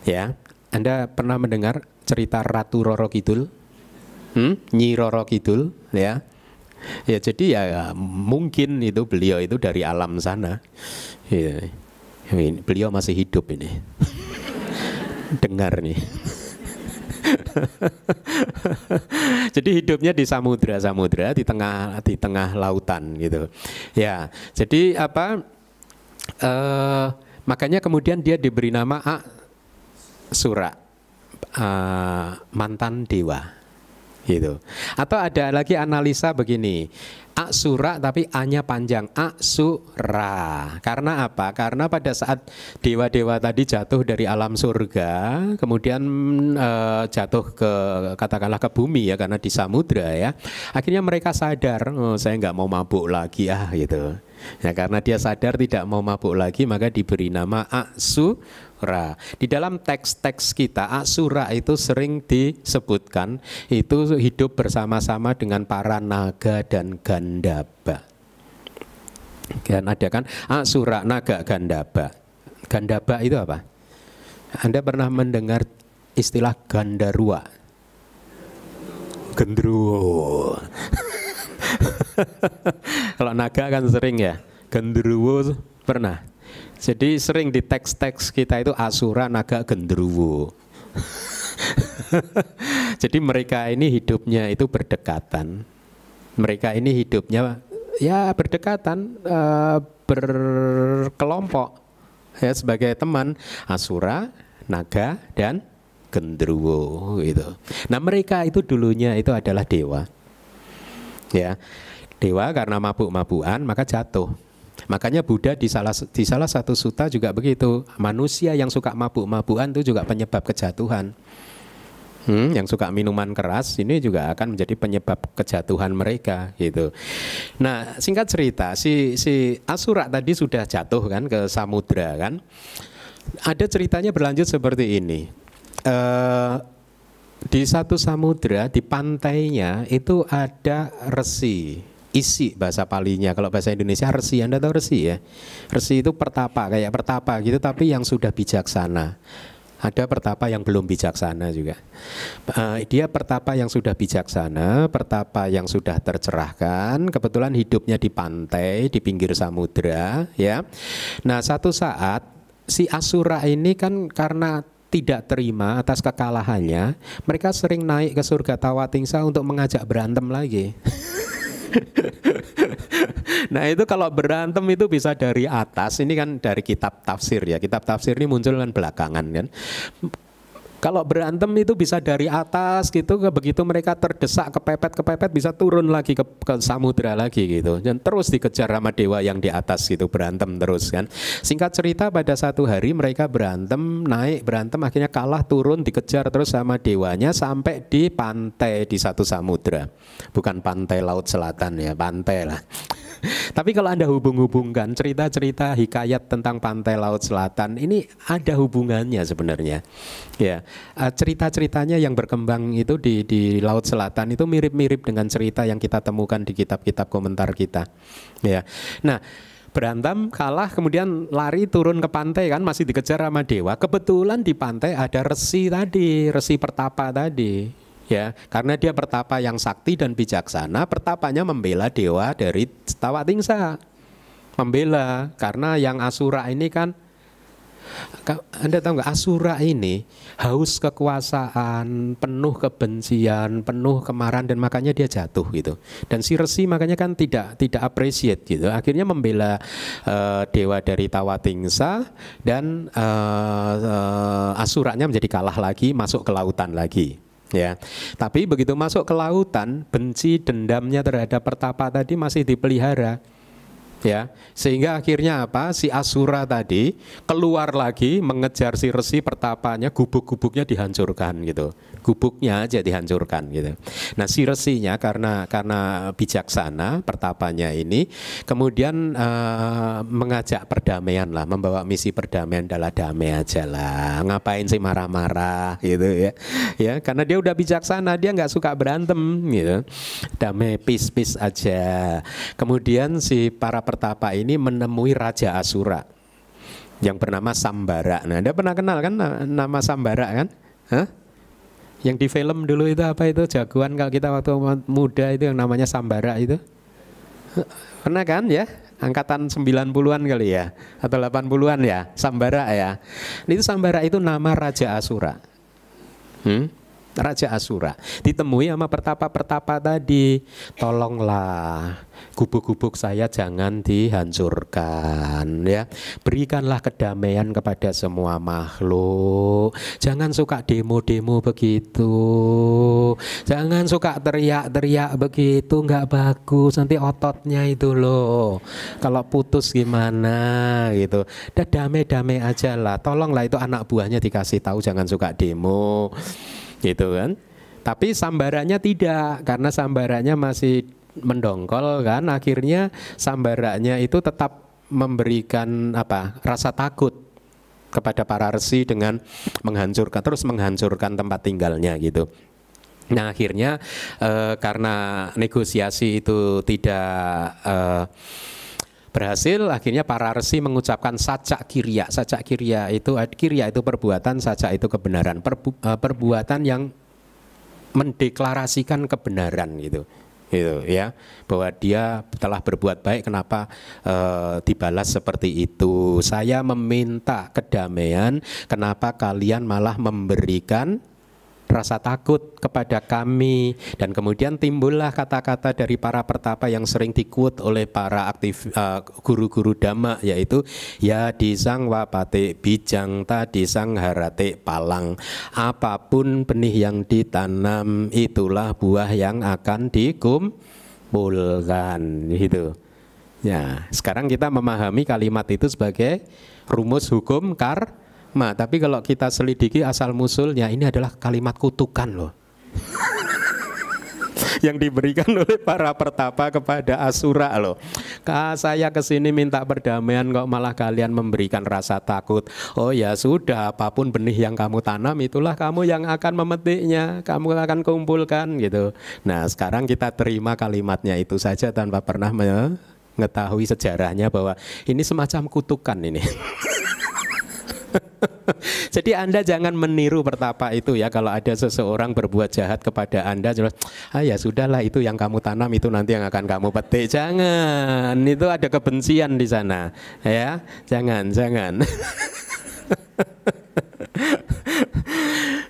Ya, Anda pernah mendengar cerita Ratu Roro Kidul? Nyi Roro Kidul, ya. Ya, jadi ya mungkin itu beliau itu dari alam sana. Ya, beliau masih hidup ini. Dengar nih. Jadi hidupnya di samudra di tengah lautan gitu. Ya, jadi makanya kemudian dia diberi nama Asura, mantan dewa. Gitu. Atau ada lagi analisa begini, Asura tapi A-nya panjang, Asura. Karena apa? Karena pada saat dewa-dewa tadi jatuh dari alam surga, kemudian jatuh ke katakanlah ke bumi ya, karena di samudra ya. Akhirnya mereka sadar, saya nggak mau mabuk lagi gitu. Ya, karena dia sadar tidak mau mabuk lagi, maka diberi nama Asura. Di dalam teks-teks kita, Asura itu sering disebutkan itu hidup bersama-sama dengan para naga dan Gandaba. Kan ada kan Asura, naga, Gandaba. Gandaba itu apa? Anda pernah mendengar istilah Gandarwa? Gendruwo. Kalau naga kan sering ya, Gendruwo pernah. Jadi sering di teks-teks kita itu Asura, naga, Gendruwo. Jadi mereka ini hidupnya itu berdekatan. Mereka ini hidupnya ya berdekatan, berkelompok ya, sebagai teman Asura, naga, dan Gendruwo gitu. Nah mereka itu dulunya itu adalah dewa. Ya, dewa karena mabuk-mabukan maka jatuh. Makanya Buddha di salah satu sutta juga begitu. Manusia yang suka mabuk-mabukan itu juga penyebab kejatuhan. Yang suka minuman keras ini juga akan menjadi penyebab kejatuhan mereka gitu. Nah, singkat cerita, si Asura tadi sudah jatuh kan ke samudra kan. Ada ceritanya berlanjut seperti ini. Di satu samudra, di pantainya itu ada resi. Isi bahasa Palinya, kalau bahasa Indonesia resi. Anda tahu resi ya? Resi itu pertapa, kayak pertapa gitu, tapi yang sudah bijaksana. Ada pertapa yang belum bijaksana juga. Dia pertapa yang sudah bijaksana, pertapa yang sudah tercerahkan. Kebetulan hidupnya di pantai, di pinggir samudra, ya. Nah, satu saat si Asura ini kan karena tidak terima atas kekalahannya, mereka sering naik ke surga Tawatingsa untuk mengajak berantem lagi. Nah itu kalau berantem itu bisa dari atas. Ini kan dari kitab tafsir ya. Kitab tafsir ini muncul kan belakangan kan. Kalau berantem itu bisa dari atas gitu, begitu mereka terdesak kepepet bisa turun lagi ke samudra lagi gitu. Dan terus dikejar sama dewa yang di atas gitu, berantem terus kan. Singkat cerita pada satu hari mereka berantem, naik berantem, akhirnya kalah, turun, dikejar terus sama dewanya sampai di pantai di satu samudra. Bukan pantai laut selatan ya, pantai lah. Tapi kalau Anda hubung-hubungkan cerita-cerita hikayat tentang pantai laut selatan, ini ada hubungannya sebenarnya. Ya, cerita-ceritanya yang berkembang itu di laut selatan itu mirip-mirip dengan cerita yang kita temukan di kitab-kitab komentar kita. Ya. Nah, berantem, kalah, kemudian lari turun ke pantai kan, masih dikejar sama dewa. Kebetulan di pantai ada resi tadi, resi pertapa tadi. Ya, karena dia pertapa yang sakti dan bijaksana, pertapanya membela dewa dari Tawatingsa. Membela, karena yang Asura ini kan, Anda tahu nggak, Asura ini haus kekuasaan, penuh kebencian, penuh kemarahan, dan makanya dia jatuh gitu. Dan si resi makanya kan tidak appreciate gitu. Akhirnya membela dewa dari Tawatingsa, dan Asuranya menjadi kalah lagi, masuk ke lautan lagi. Ya, tapi begitu masuk ke lautan, benci dendamnya terhadap pertapa tadi masih dipelihara. Ya, sehingga akhirnya apa? Si Asura tadi keluar lagi mengejar si Resi pertapanya, gubuk-gubuknya dihancurkan gitu. Gubuknya aja dihancurkan gitu. Nah, si Resinya karena bijaksana pertapanya ini kemudian mengajak perdamaian lah, membawa misi perdamaian, adalah damai aja lah. Ngapain sih marah-marah gitu ya. Ya, karena dia udah bijaksana, dia nggak suka berantem gitu. Damai, peace aja. Kemudian si para pertapa ini menemui Raja Asura yang bernama Sambara. Nah, Anda pernah kenal kan nama Sambara kan? Hah? Yang di film dulu itu apa itu? Jagoan kalau kita waktu muda itu yang namanya Sambara itu. Pernah kan ya? Angkatan 90-an kali ya? Atau 80-an ya? Sambara ya. Itu Sambara itu nama Raja Asura. Raja Asura ditemui sama pertapa-pertapa tadi, tolonglah gubuk-gubuk saya jangan dihancurkan ya, berikanlah kedamaian kepada semua makhluk, jangan suka demo-demo begitu, jangan suka teriak-teriak begitu, nggak bagus, nanti ototnya itu loh kalau putus gimana gitu. Udah damai-damai aja lah, tolonglah itu anak buahnya dikasih tahu jangan suka demo gitu kan. Tapi Sambaranya tidak, karena Sambaranya masih mendongkol kan. Akhirnya Sambaranya itu tetap memberikan rasa takut kepada para resi dengan terus menghancurkan tempat tinggalnya gitu. Nah, akhirnya karena negosiasi itu tidak berhasil, akhirnya para resi mengucapkan sajak kirya. Sajak kirya itu perbuatan, sajak itu kebenaran, perbuatan yang mendeklarasikan kebenaran gitu ya, bahwa dia telah berbuat baik, kenapa dibalas seperti itu. Saya meminta kedamaian, kenapa kalian malah memberikan rasa takut kepada kami. Dan kemudian timbullah kata-kata dari para pertapa yang sering dikut oleh para guru-guru Dhamma, yaitu ya disang wapate bijang ta disang harate palang, apapun benih yang ditanam itulah buah yang akan dikumpulkan gitu. Ya, sekarang kita memahami kalimat itu sebagai rumus hukum karma. Tapi kalau kita selidiki asal musulnya, ini adalah kalimat kutukan loh yang diberikan oleh para pertapa kepada Asura loh. Saya kesini minta perdamaian kok malah kalian memberikan rasa takut. Oh ya sudah, apapun benih yang kamu tanam itulah kamu yang akan memetiknya, kamu akan kumpulkan gitu. Nah, sekarang kita terima kalimatnya itu saja tanpa pernah mengetahui sejarahnya bahwa ini semacam kutukan ini. Jadi Anda jangan meniru pertapa itu ya. Kalau ada seseorang berbuat jahat kepada Anda, ya sudahlah, itu yang kamu tanam itu nanti yang akan kamu petik. Jangan, itu ada kebencian di sana ya. Jangan.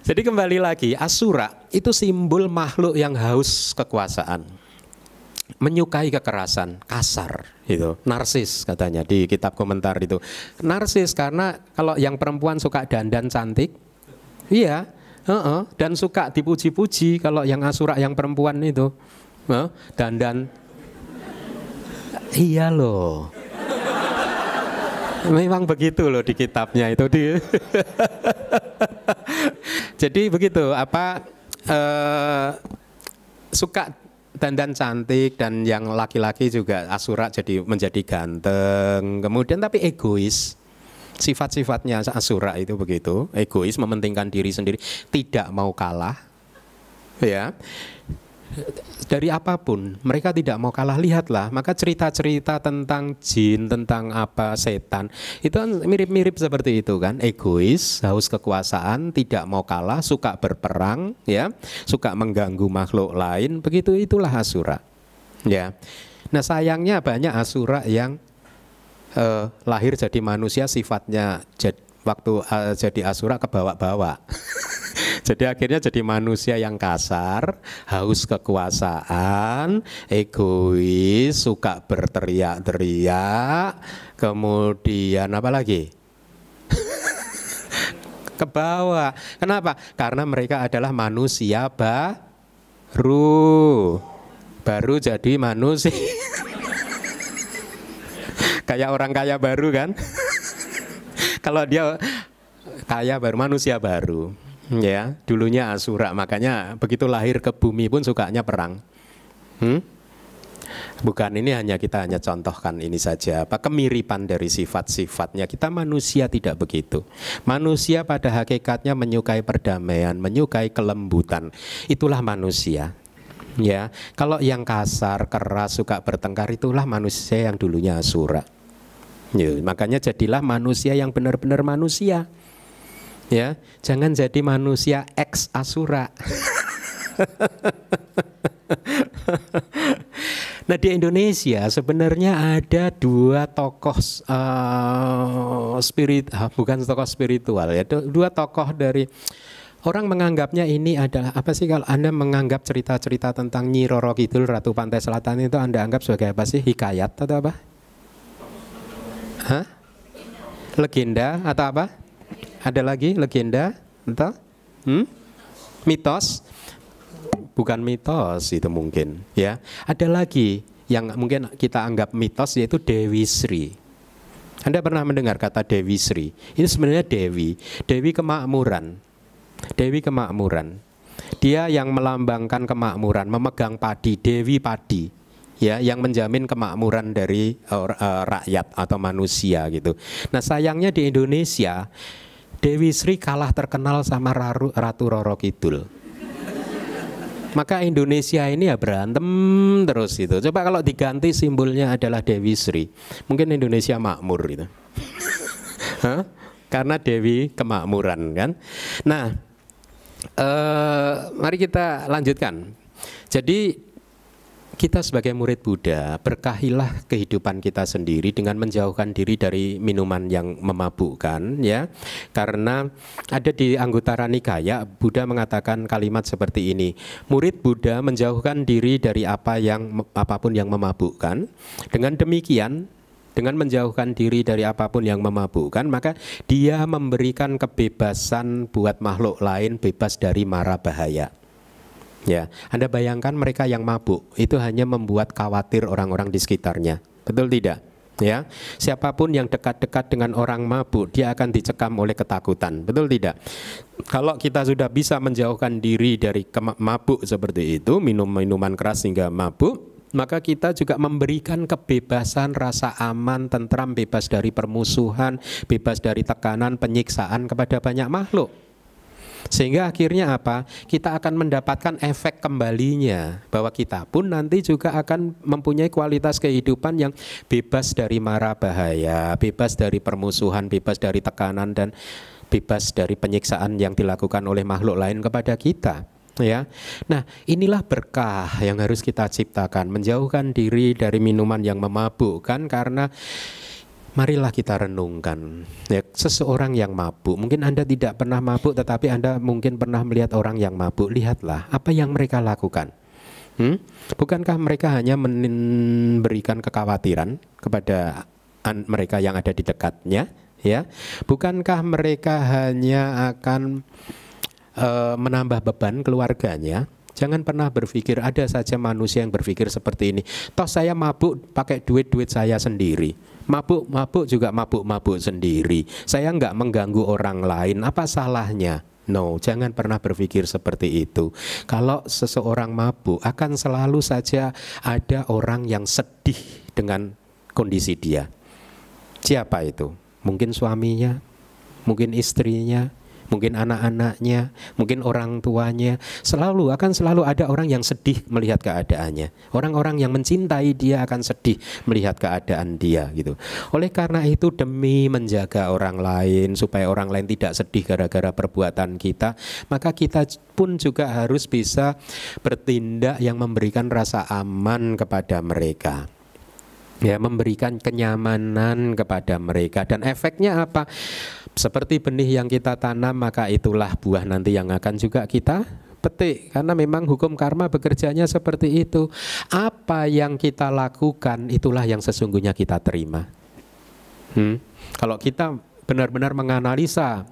Jadi kembali lagi, Asura itu simbol makhluk yang haus kekuasaan, menyukai kekerasan, kasar gitu. Narsis katanya di kitab komentar itu. Narsis karena kalau yang perempuan suka dandan cantik, iya, dan suka dipuji-puji. Kalau yang Asura yang perempuan itu dandan, iya loh. Memang begitu loh di kitabnya itu Jadi begitu suka dandan cantik, dan yang laki-laki juga Asura menjadi ganteng. Kemudian tapi egois. Sifat-sifatnya Asura itu begitu, egois, mementingkan diri sendiri, tidak mau kalah. Ya. Dari apapun mereka tidak mau kalah. Lihatlah, maka cerita-cerita tentang jin, tentang setan itu kan mirip-mirip seperti itu kan. Egois, haus kekuasaan, tidak mau kalah, suka berperang ya, suka mengganggu makhluk lain. Begitu, itulah Asura ya. Nah, sayangnya banyak Asura yang lahir jadi manusia, sifatnya waktu jadi Asura kebawa-bawa. Jadi akhirnya jadi manusia yang kasar, haus kekuasaan, egois, suka berteriak-teriak, kemudian apa lagi? Kebawa. Kenapa? Karena mereka adalah manusia baru jadi manusia. Kayak orang kaya baru kan. Kalau dia kaya baru, manusia baru, ya, dulunya Asura, makanya begitu lahir ke bumi pun sukanya perang. Bukan, ini kita hanya contohkan ini saja, apa kemiripan dari sifat-sifatnya. Kita manusia tidak begitu. Manusia pada hakikatnya menyukai perdamaian, menyukai kelembutan. Itulah manusia. Ya, kalau yang kasar, keras, suka bertengkar, itulah manusia yang dulunya Asura. Ya, makanya jadilah manusia yang benar-benar manusia. Ya, jangan jadi manusia ex Asura. Nah, di Indonesia sebenarnya ada dua tokoh bukan tokoh spiritual ya, dua tokoh dari orang menganggapnya ini adalah apa sih, kalau Anda menganggap cerita-cerita tentang Nyi Roro Kidul Ratu Pantai Selatan itu Anda anggap sebagai apa sih? Hikayat atau apa? Hah? Legenda atau apa? Ada lagi legenda atau mitos? Bukan mitos itu mungkin, ya. Ada lagi yang mungkin kita anggap mitos, yaitu Dewi Sri. Anda pernah mendengar kata Dewi Sri? Ini sebenarnya Dewi kemakmuran. Dewi kemakmuran. Dia yang melambangkan kemakmuran, memegang padi, Dewi padi. Ya, yang menjamin kemakmuran dari rakyat atau manusia gitu. Nah, sayangnya di Indonesia Dewi Sri kalah terkenal sama Ratu Roro Kidul. Maka Indonesia ini ya berantem terus gitu. Coba kalau diganti simbolnya adalah Dewi Sri, mungkin Indonesia makmur gitu. Karena Dewi kemakmuran kan. Nah, mari kita lanjutkan. Jadi kita sebagai murid Buddha, berkahilah kehidupan kita sendiri dengan menjauhkan diri dari minuman yang memabukkan, ya. Karena ada di Anguttara Nikaya, Buddha mengatakan kalimat seperti ini: murid Buddha menjauhkan diri dari apapun yang memabukkan. Dengan demikian, dengan menjauhkan diri dari apapun yang memabukkan, maka dia memberikan kebebasan buat makhluk lain, bebas dari mara bahaya. Ya, Anda bayangkan mereka yang mabuk itu hanya membuat khawatir orang-orang di sekitarnya. Betul tidak? Ya, siapapun yang dekat-dekat dengan orang mabuk, dia akan dicekam oleh ketakutan. Betul tidak? Kalau kita sudah bisa menjauhkan diri dari mabuk seperti itu, minum minuman keras hingga mabuk, maka kita juga memberikan kebebasan, rasa aman, tentram, bebas dari permusuhan, bebas dari tekanan, penyiksaan kepada banyak makhluk. Sehingga akhirnya apa? Kita akan mendapatkan efek kembalinya, bahwa kita pun nanti juga akan mempunyai kualitas kehidupan yang bebas dari mara bahaya, bebas dari permusuhan, bebas dari tekanan, dan bebas dari penyiksaan yang dilakukan oleh makhluk lain kepada kita. Ya, nah inilah berkah yang harus kita ciptakan, menjauhkan diri dari minuman yang memabukkan. Karena marilah kita renungkan, ya, seseorang yang mabuk, mungkin Anda tidak pernah mabuk, tetapi Anda mungkin pernah melihat orang yang mabuk. Lihatlah apa yang mereka lakukan. Bukankah mereka hanya memberikan kekhawatiran kepada mereka yang ada di dekatnya, ya? Bukankah mereka hanya akan menambah beban keluarganya? Jangan pernah berpikir, ada saja manusia yang berpikir seperti ini. Toh saya mabuk pakai duit saya sendiri. Mabuk juga mabuk sendiri. Saya nggak mengganggu orang lain. Apa salahnya? No, jangan pernah berpikir seperti itu. Kalau seseorang mabuk, akan selalu saja ada orang yang sedih dengan kondisi dia. Siapa itu? Mungkin suaminya, mungkin istrinya, mungkin anak-anaknya, mungkin orang tuanya. Akan selalu ada orang yang sedih melihat keadaannya. Orang-orang yang mencintai dia akan sedih melihat keadaan dia gitu. Oleh karena itu, demi menjaga orang lain supaya orang lain tidak sedih gara-gara perbuatan kita, maka kita pun juga harus bisa bertindak yang memberikan rasa aman kepada mereka. Ya, memberikan kenyamanan kepada mereka. Dan efeknya apa? Seperti benih yang kita tanam, maka itulah buah nanti yang akan juga kita petik. Karena memang hukum karma bekerjanya seperti itu. Apa yang kita lakukan, itulah yang sesungguhnya kita terima. Kalau kita benar-benar menganalisa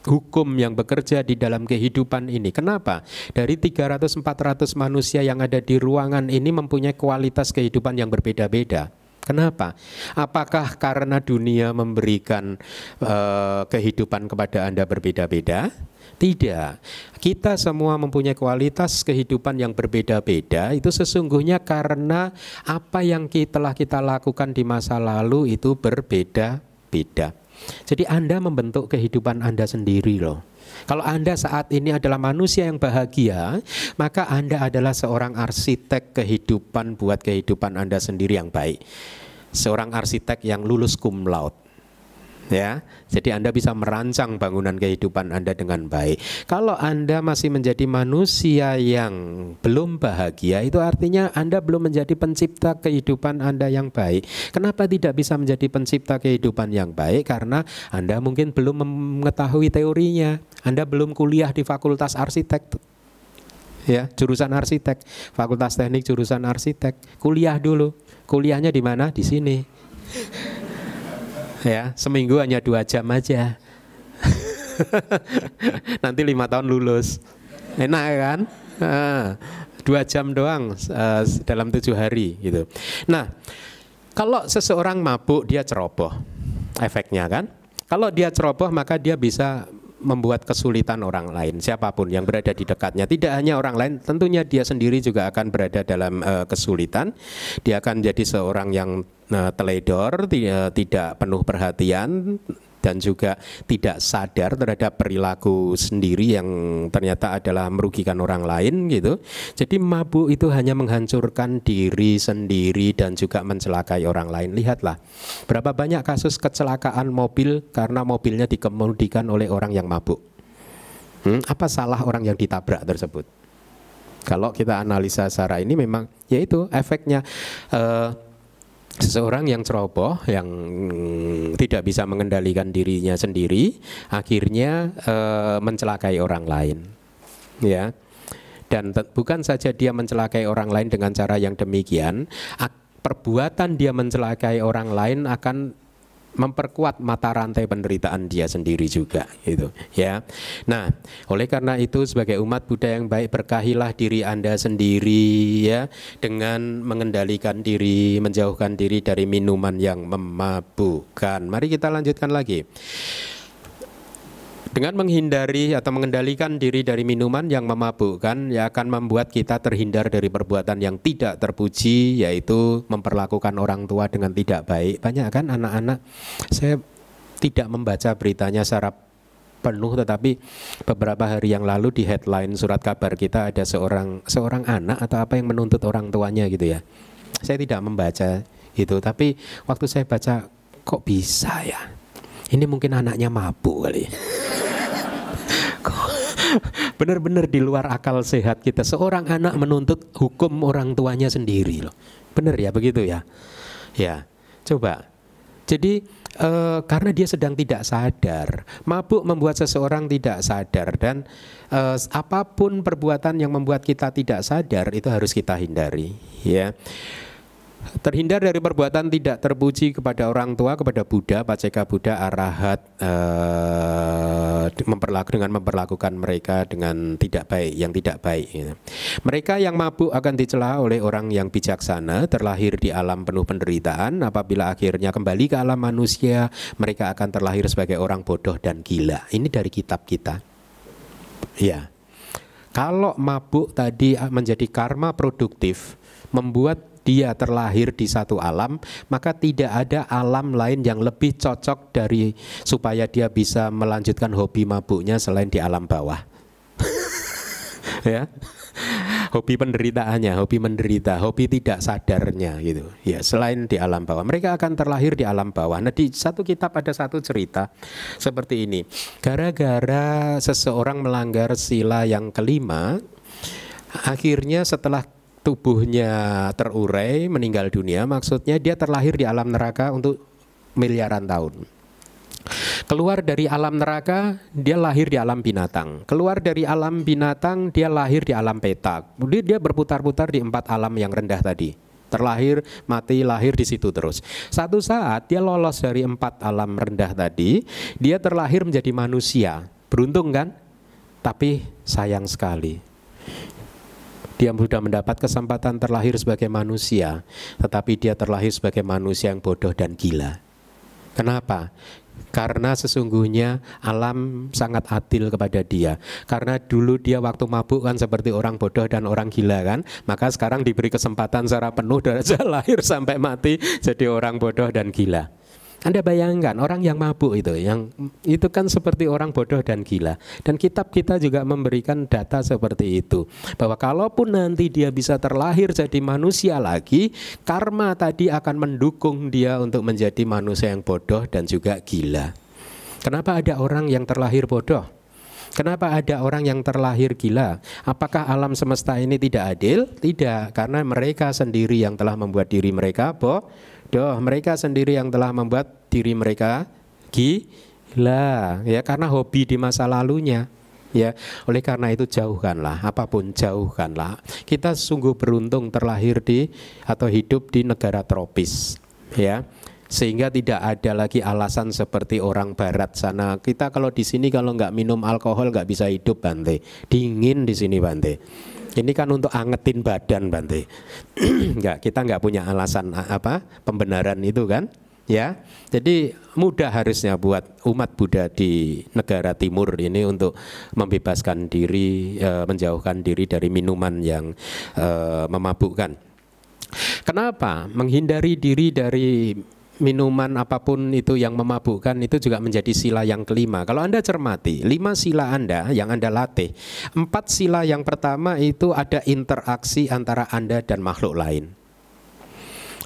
hukum yang bekerja di dalam kehidupan ini, kenapa? Dari 300-400 manusia yang ada di ruangan ini mempunyai kualitas kehidupan yang berbeda-beda. Kenapa? Apakah karena dunia memberikan kehidupan kepada Anda berbeda-beda? Tidak. Kita semua mempunyai kualitas kehidupan yang berbeda-beda. Itu sesungguhnya karena apa yang telah kita lakukan di masa lalu itu berbeda-beda. Jadi Anda membentuk kehidupan Anda sendiri loh. Kalau Anda saat ini adalah manusia yang bahagia, maka Anda adalah seorang arsitek kehidupan buat kehidupan Anda sendiri yang baik. Seorang arsitek yang lulus cum laude. Ya, jadi Anda bisa merancang bangunan kehidupan Anda dengan baik. Kalau Anda masih menjadi manusia yang belum bahagia, itu artinya Anda belum menjadi pencipta kehidupan Anda yang baik. Kenapa tidak bisa menjadi pencipta kehidupan yang baik? Karena Anda mungkin belum mengetahui teorinya. Anda belum kuliah di fakultas arsitek. Ya, jurusan arsitek, fakultas teknik jurusan arsitek. Kuliah dulu. Kuliahnya di mana? Di sini. Ya, seminggu hanya 2 jam aja. Nanti 5 tahun lulus. Enak kan? 2 jam doang dalam 7 hari gitu. Nah, kalau seseorang mabuk dia ceroboh. Efeknya kan? Kalau dia ceroboh maka dia bisa membuat kesulitan orang lain, siapapun yang berada di dekatnya. Tidak hanya orang lain, tentunya dia sendiri juga akan berada dalam kesulitan. Dia akan jadi seorang yang teledor, tidak penuh perhatian, dan juga tidak sadar terhadap perilaku sendiri yang ternyata adalah merugikan orang lain gitu. Jadi mabuk itu hanya menghancurkan diri sendiri dan juga mencelakai orang lain. Lihatlah berapa banyak kasus kecelakaan mobil karena mobilnya dikemudikan oleh orang yang mabuk. Apa salah orang yang ditabrak tersebut? Kalau kita analisa secara ini memang yaitu efeknya seseorang yang ceroboh, yang tidak bisa mengendalikan dirinya sendiri, akhirnya mencelakai orang lain, ya. Dan bukan saja dia mencelakai orang lain dengan cara yang demikian, perbuatan dia mencelakai orang lain akan memperkuat mata rantai penderitaan dia sendiri juga gitu ya. Nah, oleh karena itu sebagai umat Buddha yang baik, berkahilah diri Anda sendiri ya, dengan mengendalikan diri, menjauhkan diri dari minuman yang memabukkan. Mari kita lanjutkan lagi. Dengan menghindari atau mengendalikan diri dari minuman yang memabukkan, ya akan membuat kita terhindar dari perbuatan yang tidak terpuji, yaitu memperlakukan orang tua dengan tidak baik. Banyak kan anak-anak, saya tidak membaca beritanya secara penuh, tetapi beberapa hari yang lalu di headline surat kabar kita ada seorang anak atau apa yang menuntut orang tuanya gitu ya. Saya tidak membaca itu, tapi waktu saya baca, kok bisa ya? Ini mungkin anaknya mabuk kali. Benar-benar di luar akal sehat kita. Seorang anak menuntut hukum orang tuanya sendiri loh. Benar ya begitu ya? Ya, coba. Jadi karena dia sedang tidak sadar. Mabuk membuat seseorang tidak sadar. Dan apapun perbuatan yang membuat kita tidak sadar itu harus kita hindari ya. Terhindar dari perbuatan tidak terpuji kepada orang tua, kepada Buddha, Paceka Buddha, Arahat, dengan memperlakukan mereka dengan tidak baik, yang tidak baik gitu. Mereka yang mabuk akan dicela oleh orang yang bijaksana, terlahir di alam penuh penderitaan. Apabila akhirnya kembali ke alam manusia, mereka akan terlahir sebagai orang bodoh dan gila. Ini dari kitab kita ya. Kalau mabuk tadi menjadi karma produktif, membuat dia terlahir di satu alam, maka tidak ada alam lain yang lebih cocok dari supaya dia bisa melanjutkan hobi mabuknya selain di alam bawah. Ya. Hobi penderitaannya, hobi menderita, hobi tidak sadarnya gitu. Ya, selain di alam bawah, mereka akan terlahir di alam bawah. Nah, di satu kitab ada satu cerita seperti ini. Gara-gara seseorang melanggar sila yang kelima, akhirnya setelah tubuhnya terurai, meninggal dunia, maksudnya dia terlahir di alam neraka untuk miliaran tahun. Keluar dari alam neraka, dia lahir di alam binatang. Keluar dari alam binatang, dia lahir di alam petak. Kemudian dia berputar-putar di 4 alam yang rendah tadi. Terlahir, mati, lahir di situ terus. Satu saat dia lolos dari 4 alam rendah tadi, dia terlahir menjadi manusia. Beruntung kan? Tapi sayang sekali, Dia sudah mendapat kesempatan terlahir sebagai manusia, tetapi dia terlahir sebagai manusia yang bodoh dan gila. Kenapa? Karena sesungguhnya alam sangat adil kepada dia. Karena dulu dia waktu mabuk kan seperti orang bodoh dan orang gila kan. Maka sekarang diberi kesempatan secara penuh dari lahir sampai mati jadi orang bodoh dan gila. Anda bayangkan orang yang mabuk yang itu kan seperti orang bodoh dan gila. Dan kitab kita juga memberikan data seperti itu, bahwa kalaupun nanti dia bisa terlahir jadi manusia lagi, karma tadi akan mendukung dia untuk menjadi manusia yang bodoh dan juga gila. Kenapa ada orang yang terlahir bodoh? Kenapa ada orang yang terlahir gila? Apakah alam semesta ini tidak adil? Tidak, karena mereka sendiri yang telah membuat diri mereka bodoh. Mereka sendiri yang telah membuat diri mereka gila, ya, karena hobi di masa lalunya. Ya, oleh karena itu jauhkanlah, apapun jauhkanlah. Kita sungguh beruntung terlahir di atau hidup di negara tropis, ya. Sehingga tidak ada lagi alasan seperti orang barat sana. Kita kalau di sini kalau nggak minum alkohol nggak bisa hidup, Bante. Dingin di sini, Bante. Ini kan untuk angetin badan, Bante. Kita nggak punya alasan pembenaran itu kan, ya. Jadi mudah harusnya buat umat Buddha di negara timur ini untuk membebaskan diri, menjauhkan diri dari minuman yang memabukkan. Kenapa? Menghindari diri dari minuman apapun itu yang memabukkan itu juga menjadi sila yang kelima. Kalau Anda cermati 5 sila Anda yang Anda latih, 4 sila yang pertama itu ada interaksi antara Anda dan makhluk lain.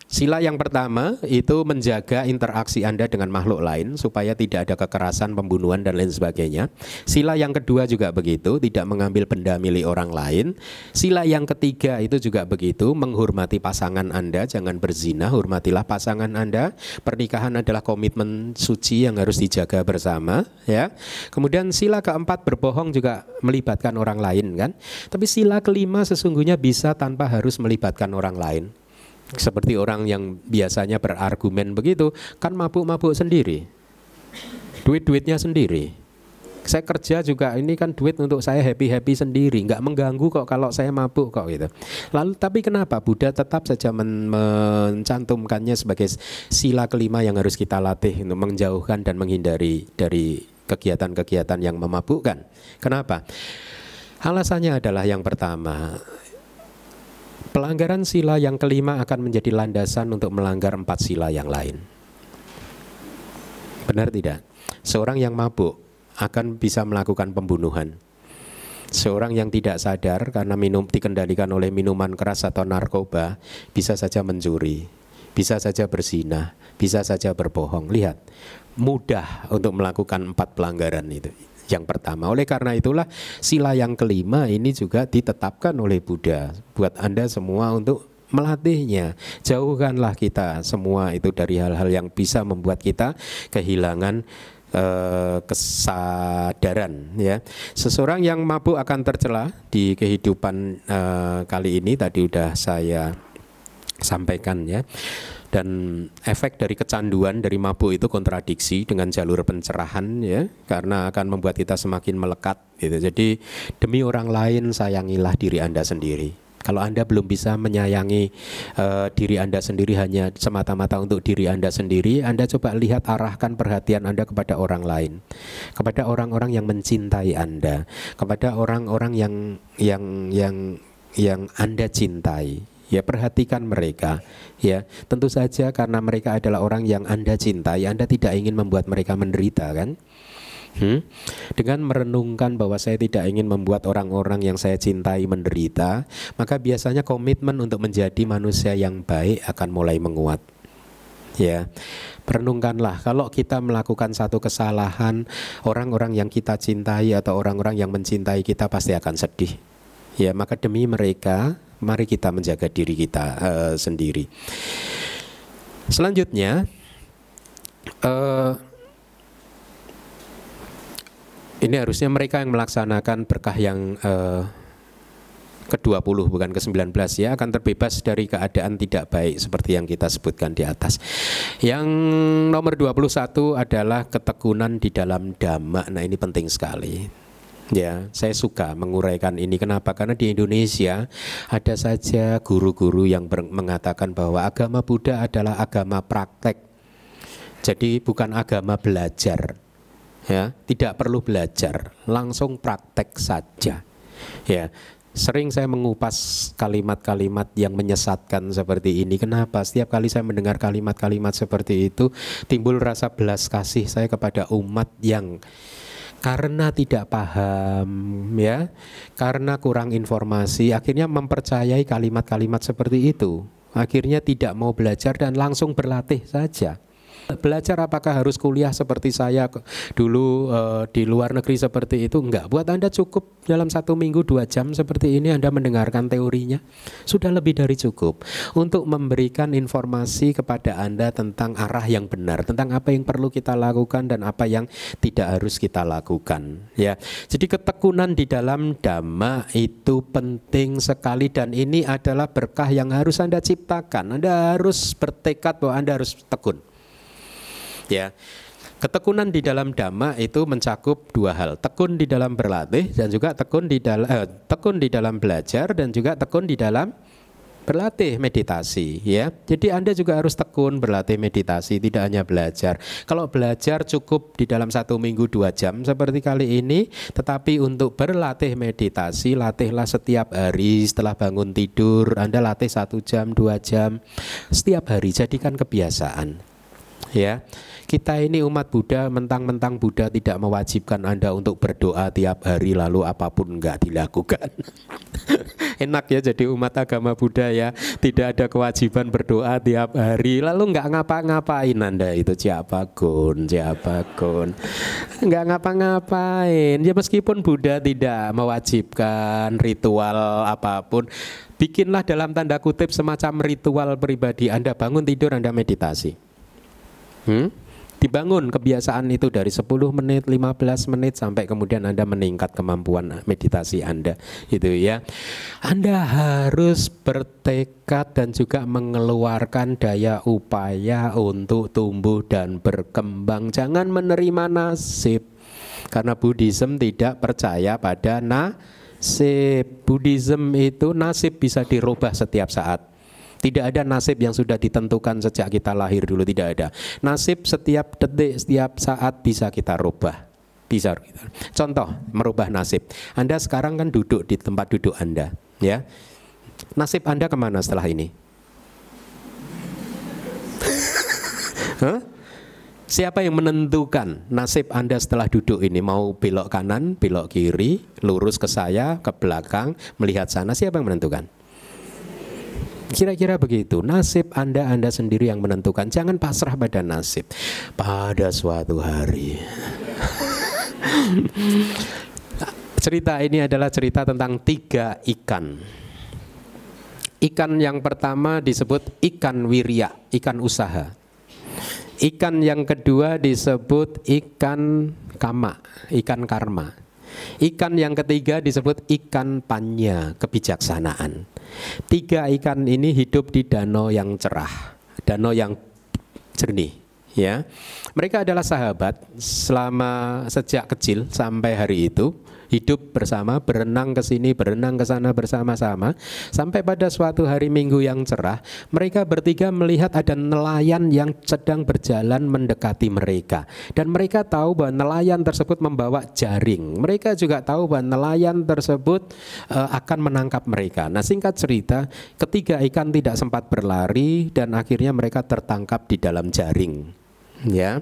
Sila yang pertama itu menjaga interaksi Anda dengan makhluk lain supaya tidak ada kekerasan, pembunuhan dan lain sebagainya. Sila yang kedua juga begitu, tidak mengambil benda milik orang lain. Sila yang ketiga itu juga begitu, menghormati pasangan Anda, jangan berzina, hormatilah pasangan Anda. Pernikahan adalah komitmen suci yang harus dijaga bersama, ya. Kemudian sila keempat berbohong juga melibatkan orang lain kan. Tapi sila kelima sesungguhnya bisa tanpa harus melibatkan orang lain. Seperti orang yang biasanya berargumen begitu, kan mabuk-mabuk sendiri, duit-duitnya sendiri. Saya kerja juga ini kan duit untuk saya happy-happy sendiri, nggak mengganggu kok kalau saya mabuk kok gitu. Lalu tapi kenapa Buddha tetap saja mencantumkannya sebagai sila kelima yang harus kita latih untuk menjauhkan dan menghindari dari kegiatan-kegiatan yang memabukkan? Kenapa? Alasannya adalah yang pertama, pelanggaran sila yang kelima akan menjadi landasan untuk melanggar 4 sila yang lain. Benar tidak? Seorang yang mabuk akan bisa melakukan pembunuhan. Seorang yang tidak sadar karena dikendalikan oleh minuman keras atau narkoba bisa saja mencuri, bisa saja berzina, bisa saja berbohong. Lihat, mudah untuk melakukan 4 pelanggaran itu. Yang pertama, oleh karena itulah sila yang kelima ini juga ditetapkan oleh Buddha buat Anda semua untuk melatihnya. Jauhkanlah kita semua itu dari hal-hal yang bisa membuat kita kehilangan kesadaran, ya. Seseorang yang mabuk akan tercela di kehidupan kali ini tadi udah saya sampaikan, ya. Dan efek dari kecanduan dari mabuk itu kontradiksi dengan jalur pencerahan, ya, karena akan membuat kita semakin melekat gitu. Jadi demi orang lain sayangilah diri Anda sendiri. Kalau Anda belum bisa menyayangi diri Anda sendiri hanya semata-mata untuk diri Anda sendiri, Anda coba lihat, arahkan perhatian Anda kepada orang lain, kepada orang-orang yang mencintai Anda, kepada orang-orang yang Anda cintai. Ya, perhatikan mereka, ya. Tentu saja karena mereka adalah orang yang Anda cintai, Anda tidak ingin membuat mereka menderita, kan? Dengan merenungkan bahwa saya tidak ingin membuat orang-orang yang saya cintai menderita, maka biasanya komitmen untuk menjadi manusia yang baik akan mulai menguat. Ya, renungkanlah, kalau kita melakukan satu kesalahan, orang-orang yang kita cintai atau orang-orang yang mencintai kita pasti akan sedih. Ya, maka demi mereka, mari kita menjaga diri kita sendiri. Selanjutnya, ini harusnya mereka yang melaksanakan berkah yang ke-20 bukan ke-19, ya, akan terbebas dari keadaan tidak baik seperti yang kita sebutkan di atas. Yang nomor 21 adalah ketekunan di dalam Dhamma. Nah, ini penting sekali. Ya, saya suka menguraikan ini. Kenapa? Karena di Indonesia ada saja guru-guru yang mengatakan bahwa agama Buddha adalah agama praktek. Jadi bukan agama belajar. Ya, tidak perlu belajar, langsung praktek saja. Ya, sering saya mengupas kalimat-kalimat yang menyesatkan seperti ini. Kenapa? Setiap kali saya mendengar kalimat-kalimat seperti itu, timbul rasa belas kasih saya kepada umat yang karena tidak paham, ya, karena kurang informasi, akhirnya mempercayai kalimat-kalimat seperti itu. Akhirnya tidak mau belajar dan langsung berlatih saja. Belajar apakah harus kuliah seperti saya dulu di luar negeri seperti itu? Enggak. Buat Anda cukup dalam 1 minggu 2 jam seperti ini Anda mendengarkan teorinya. Sudah lebih dari cukup untuk memberikan informasi kepada Anda tentang arah yang benar, tentang apa yang perlu kita lakukan dan apa yang tidak harus kita lakukan. Ya, jadi ketekunan di dalam Dhamma itu penting sekali dan ini adalah berkah yang harus Anda ciptakan. Anda harus bertekad bahwa Anda harus tekun. Ya, ketekunan di dalam Dhamma itu mencakup 2 hal, tekun di dalam berlatih dan juga tekun di dalam belajar dan juga tekun di dalam berlatih meditasi. Ya, jadi Anda juga harus tekun berlatih meditasi, tidak hanya belajar. Kalau belajar cukup di dalam 1 minggu 2 jam seperti kali ini, tetapi untuk berlatih meditasi, latihlah setiap hari setelah bangun tidur. Anda latih 1 jam 2 jam setiap hari, jadikan kebiasaan. Ya, kita ini umat Buddha, mentang-mentang Buddha tidak mewajibkan Anda untuk berdoa tiap hari lalu apapun enggak dilakukan. Enak ya jadi umat agama Buddha ya, tidak ada kewajiban berdoa tiap hari lalu enggak ngapa-ngapain Anda itu siapa kun, enggak ngapa-ngapain. Ya meskipun Buddha tidak mewajibkan ritual apapun, bikinlah dalam tanda kutip semacam ritual pribadi. Anda bangun tidur Anda meditasi. Dibangun kebiasaan itu dari 10 menit, 15 menit sampai kemudian Anda meningkat kemampuan meditasi Anda, gitu ya. Anda harus bertekad dan juga mengeluarkan daya upaya untuk tumbuh dan berkembang. Jangan menerima nasib. Karena Buddhism tidak percaya pada nasib. Buddhism itu nasib bisa dirubah setiap saat. Tidak ada nasib yang sudah ditentukan sejak kita lahir dulu, tidak ada. Nasib setiap detik, setiap saat bisa kita rubah. Bisa. Contoh, merubah nasib. Anda sekarang kan duduk di tempat duduk Anda, ya. Nasib Anda kemana setelah ini? Siapa yang menentukan nasib Anda setelah duduk ini? Mau belok kanan, belok kiri, lurus ke saya, ke belakang, melihat sana, siapa yang menentukan? Kira-kira begitu. Nasib Anda sendiri yang menentukan. Jangan pasrah pada nasib. Pada suatu hari. Cerita ini adalah cerita tentang 3 ikan. Ikan yang pertama disebut ikan wirya, ikan usaha. Ikan yang kedua disebut ikan kama, ikan karma. Ikan yang ketiga disebut ikan panya, kebijaksanaan. 3 ikan ini hidup di danau yang cerah, danau yang jernih, ya. Mereka adalah sahabat selama sejak kecil sampai hari itu. Hidup bersama, berenang ke sini, berenang ke sana bersama-sama. Sampai pada suatu hari Minggu yang cerah, mereka bertiga melihat ada nelayan yang sedang berjalan mendekati mereka. Dan mereka tahu bahwa nelayan tersebut membawa jaring. Mereka juga tahu bahwa nelayan tersebut akan menangkap mereka. Nah, singkat cerita, 3 ikan tidak sempat berlari dan akhirnya mereka tertangkap di dalam jaring. Ya.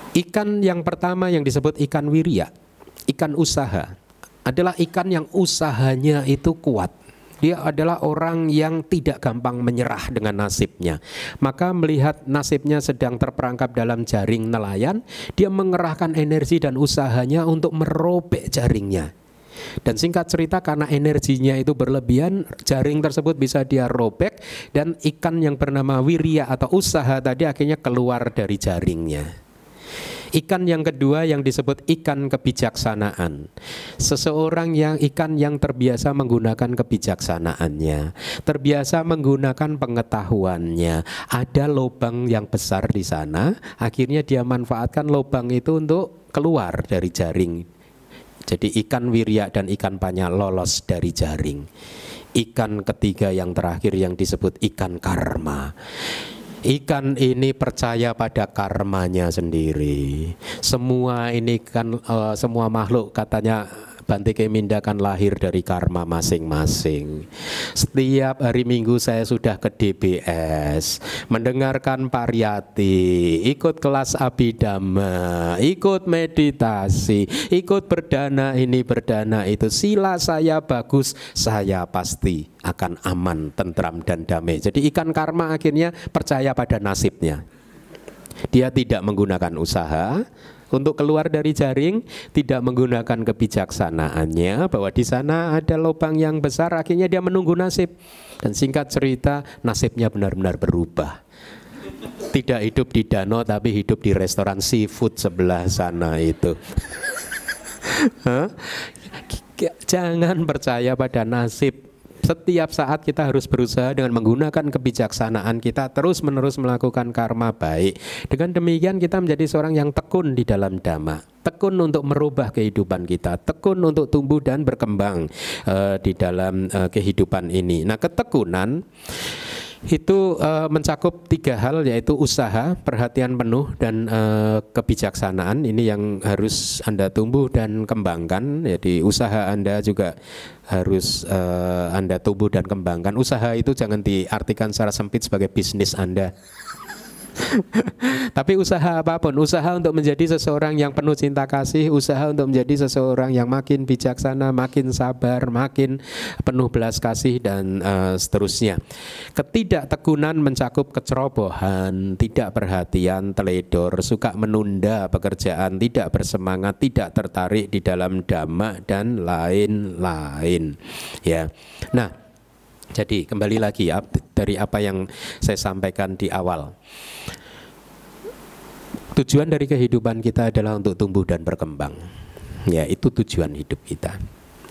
Ikan yang pertama yang disebut ikan wirya, ikan usaha, adalah ikan yang usahanya itu kuat. Dia adalah orang yang tidak gampang menyerah dengan nasibnya. Maka melihat nasibnya sedang terperangkap dalam jaring nelayan, dia mengerahkan energi dan usahanya untuk merobek jaringnya. Dan singkat cerita, karena energinya itu berlebihan, jaring tersebut bisa dia robek, dan ikan yang bernama wirya atau usaha tadi akhirnya keluar dari jaringnya. Ikan yang kedua yang disebut ikan kebijaksanaan. Seseorang ikan yang terbiasa menggunakan kebijaksanaannya, terbiasa menggunakan pengetahuannya. Ada lubang yang besar di sana, akhirnya dia manfaatkan lubang itu untuk keluar dari jaring. Jadi ikan wirya dan ikan panya lolos dari jaring. Ikan ketiga yang terakhir yang disebut ikan karma. Ikan ini percaya pada karmanya sendiri. Semua ini kan semua makhluk katanya Bante Keminda kan lahir dari karma masing-masing. Setiap hari Minggu saya sudah ke DBS, mendengarkan pariyati, ikut kelas abhidhamma, ikut meditasi, ikut berdana ini berdana itu. Sila saya bagus, saya pasti akan aman, tentram dan damai. Jadi ikan karma akhirnya percaya pada nasibnya. Dia tidak menggunakan usaha untuk keluar dari jaring, tidak menggunakan kebijaksanaannya bahwa di sana ada lubang yang besar, akhirnya dia menunggu nasib. Dan singkat cerita, nasibnya benar-benar berubah. Tidak hidup di danau tapi hidup di restoran seafood sebelah sana itu. Jangan percaya pada nasib. Setiap saat kita harus berusaha dengan menggunakan kebijaksanaan kita terus-menerus melakukan karma baik. Dengan demikian kita menjadi seorang yang tekun di dalam dhamma, tekun untuk merubah kehidupan kita, tekun untuk tumbuh dan berkembang di dalam kehidupan ini. Nah, ketekunan itu mencakup 3 hal, yaitu usaha, perhatian penuh, dan kebijaksanaan. Ini yang harus Anda tumbuh dan kembangkan. Jadi usaha Anda juga harus Anda tumbuh dan kembangkan. Usaha itu jangan diartikan secara sempit sebagai bisnis Anda. Tapi usaha apapun, usaha untuk menjadi seseorang yang penuh cinta kasih, usaha untuk menjadi seseorang yang makin bijaksana, makin sabar, makin penuh belas kasih, dan seterusnya. Ketidaktekunan mencakup kecerobohan, tidak perhatian, teledor, suka menunda pekerjaan, tidak bersemangat, tidak tertarik di dalam dhamma, dan lain-lain. Ya. Nah, jadi kembali lagi dari apa yang saya sampaikan di awal. Tujuan dari kehidupan kita adalah untuk tumbuh dan berkembang. Ya, itu tujuan hidup kita.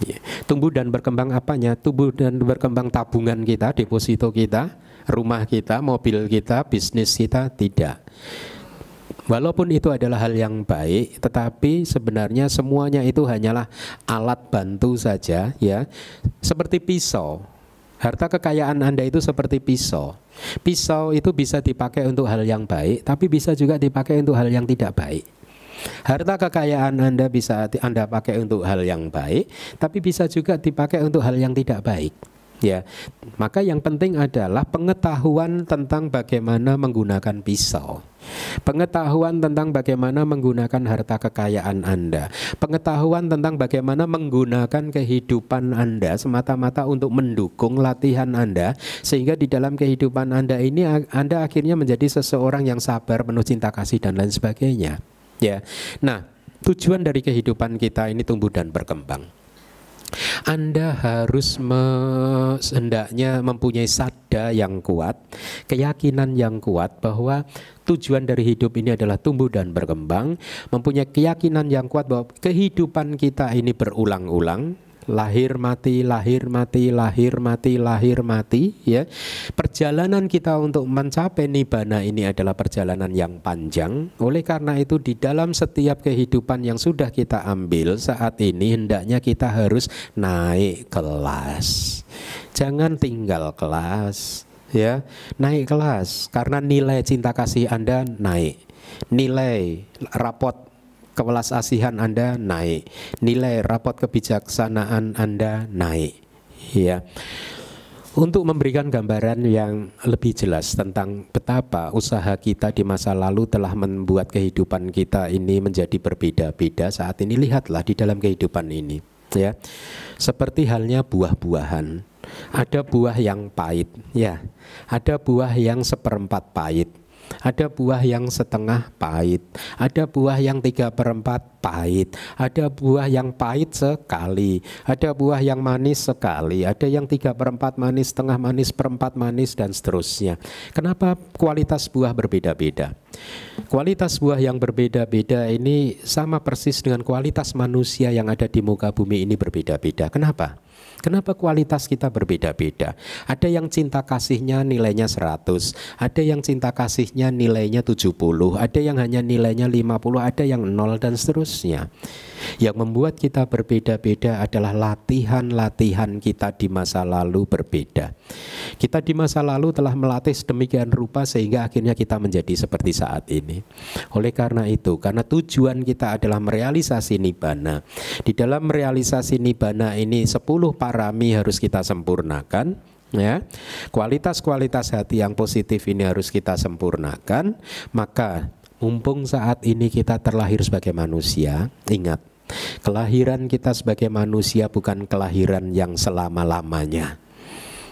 Ya. Tumbuh dan berkembang apanya? Tumbuh dan berkembang tabungan kita, deposito kita, rumah kita, mobil kita, bisnis kita, tidak. Walaupun itu adalah hal yang baik, tetapi sebenarnya semuanya itu hanyalah alat bantu saja, ya. Seperti pisau. Harta kekayaan Anda itu seperti pisau. Pisau itu bisa dipakai untuk hal yang baik, tapi bisa juga dipakai untuk hal yang tidak baik. Harta kekayaan Anda bisa Anda pakai untuk hal yang baik, tapi bisa juga dipakai untuk hal yang tidak baik. Ya, maka yang penting adalah pengetahuan tentang bagaimana menggunakan pisau, pengetahuan tentang bagaimana menggunakan harta kekayaan Anda, pengetahuan tentang bagaimana menggunakan kehidupan Anda semata-mata untuk mendukung latihan Anda, sehingga di dalam kehidupan Anda ini Anda akhirnya menjadi seseorang yang sabar, penuh cinta kasih, dan lain sebagainya. Ya, nah, tujuan dari kehidupan kita ini tumbuh dan berkembang. Anda harus hendaknya mempunyai sadda yang kuat, keyakinan yang kuat bahwa tujuan dari hidup ini adalah tumbuh dan berkembang, mempunyai keyakinan yang kuat bahwa kehidupan kita ini berulang-ulang, lahir mati, lahir mati, lahir mati, lahir mati, ya. Perjalanan kita untuk mencapai nibbana ini adalah perjalanan yang panjang. Oleh karena itu di dalam setiap kehidupan yang sudah kita ambil saat ini, hendaknya kita harus naik kelas. Jangan tinggal kelas, ya. Naik kelas karena nilai cinta kasih Anda naik. Nilai rapot kewelas asihan Anda naik, nilai rapot kebijaksanaan Anda naik. Ya. Untuk memberikan gambaran yang lebih jelas tentang betapa usaha kita di masa lalu telah membuat kehidupan kita ini menjadi berbeda-beda, saat ini lihatlah di dalam kehidupan ini, ya. Seperti halnya buah-buahan. Ada buah yang pahit, ya. Ada buah yang seperempat pahit. Ada buah yang setengah pahit, ada buah yang 3/4 pahit, ada buah yang pahit sekali, ada buah yang manis sekali, ada yang 3/4 manis, setengah manis, perempat manis, dan seterusnya. Kenapa kualitas buah berbeda-beda? Kualitas buah yang berbeda-beda ini sama persis dengan kualitas manusia yang ada di muka bumi ini berbeda-beda. Kenapa? Kenapa kualitas kita berbeda-beda? Ada yang cinta kasihnya nilainya 100, ada yang cinta kasihnya nilainya 70, ada yang hanya nilainya 50, ada yang 0, dan seterusnya. Yang membuat kita berbeda-beda adalah latihan-latihan kita di masa lalu berbeda. Kita di masa lalu telah melatih sedemikian rupa sehingga akhirnya kita menjadi seperti saat ini. Oleh karena itu, karena tujuan kita adalah merealisasi nibbana, di dalam merealisasi nibbana ini 10 parami harus kita sempurnakan, ya. Kualitas-kualitas hati yang positif ini harus kita sempurnakan. Maka mumpung saat ini kita terlahir sebagai manusia, ingat, kelahiran kita sebagai manusia bukan kelahiran yang selama-lamanya.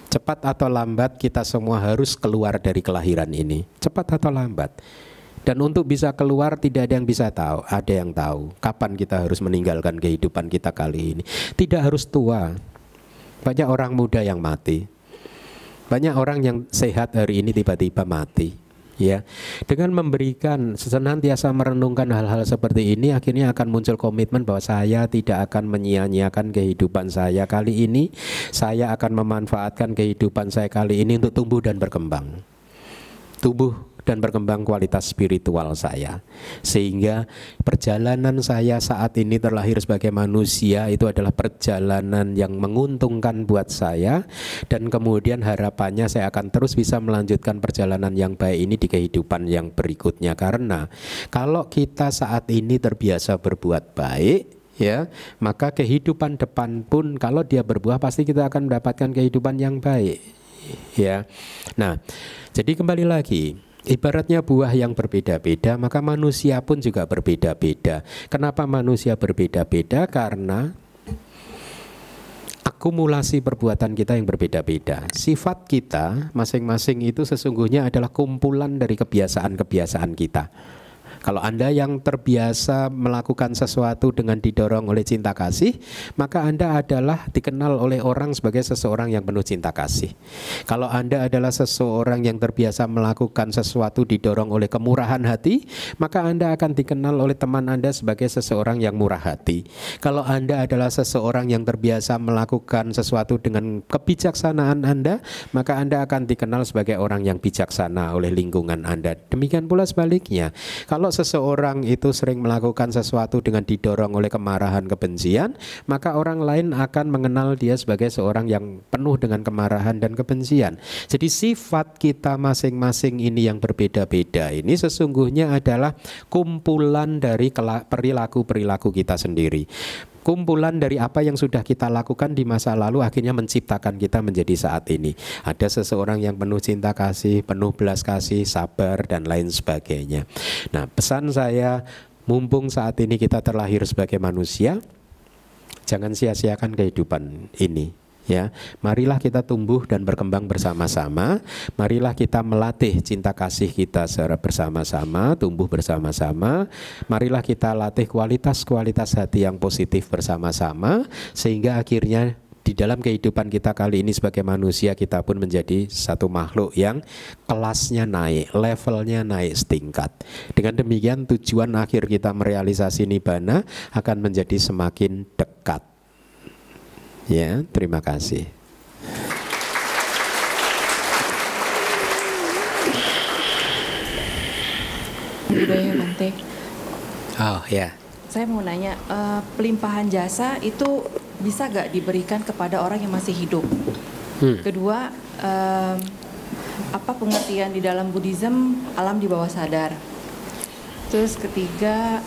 Cepat atau lambat kita semua harus keluar dari kelahiran ini, cepat atau lambat. Dan untuk bisa keluar tidak ada yang bisa tahu, ada yang tahu kapan kita harus meninggalkan kehidupan kita kali ini. Tidak harus tua. Banyak orang muda yang mati, banyak orang yang sehat hari ini tiba-tiba mati. Ya, dengan memberikan senantiasa merenungkan hal-hal seperti ini, akhirnya akan muncul komitmen bahwa saya tidak akan menyia-nyiakan kehidupan saya kali ini. Saya akan memanfaatkan kehidupan saya kali ini untuk tumbuh dan berkembang. Tumbuh dan berkembang kualitas spiritual saya, sehingga perjalanan saya saat ini terlahir sebagai manusia itu adalah perjalanan yang menguntungkan buat saya, dan kemudian harapannya saya akan terus bisa melanjutkan perjalanan yang baik ini di kehidupan yang berikutnya. Karena kalau kita saat ini terbiasa berbuat baik, ya, maka kehidupan depan pun kalau dia berbuah pasti kita akan mendapatkan kehidupan yang baik, ya. Nah, jadi kembali lagi, ibaratnya buah yang berbeda-beda, maka manusia pun juga berbeda-beda. Kenapa manusia berbeda-beda? Karena akumulasi perbuatan kita yang berbeda-beda. Sifat kita masing-masing itu sesungguhnya adalah kumpulan dari kebiasaan-kebiasaan kita. Kalau Anda yang terbiasa melakukan sesuatu dengan didorong oleh cinta kasih, maka Anda adalah dikenal oleh orang sebagai seseorang yang penuh cinta kasih. Kalau Anda adalah seseorang yang terbiasa melakukan sesuatu didorong oleh kemurahan hati, maka Anda akan dikenal oleh teman Anda sebagai seseorang yang murah hati. Kalau Anda adalah seseorang yang terbiasa melakukan sesuatu dengan kebijaksanaan Anda, maka Anda akan dikenal sebagai orang yang bijaksana oleh lingkungan Anda. Demikian pula sebaliknya. Kalau seseorang itu sering melakukan sesuatu dengan didorong oleh kemarahan, kebencian, maka orang lain akan mengenal dia sebagai seorang yang penuh dengan kemarahan dan kebencian. Jadi sifat kita masing-masing ini yang berbeda-beda ini sesungguhnya adalah kumpulan dari perilaku-perilaku kita sendiri. Kumpulan dari apa yang sudah kita lakukan di masa lalu akhirnya menciptakan kita menjadi saat ini. Ada seseorang yang penuh cinta kasih, penuh belas kasih, sabar, dan lain sebagainya. Nah, pesan saya, mumpung saat ini kita terlahir sebagai manusia, jangan sia-siakan kehidupan ini. Ya, marilah kita tumbuh dan berkembang bersama-sama. Marilah kita melatih cinta kasih kita secara bersama-sama, tumbuh bersama-sama. Marilah kita latih kualitas-kualitas hati yang positif bersama-sama, sehingga akhirnya di dalam kehidupan kita kali ini sebagai manusia, kita pun menjadi satu makhluk yang kelasnya naik, levelnya naik setingkat. Dengan demikian tujuan akhir kita merealisasi nibbana akan menjadi semakin dekat. Ya, terima kasih. Budaya Bante. Oh ya. Saya mau nanya, pelimpahan jasa itu bisa gak diberikan kepada orang yang masih hidup? Kedua, apa pengertian di dalam Buddhism alam di bawah sadar? Terus ketiga,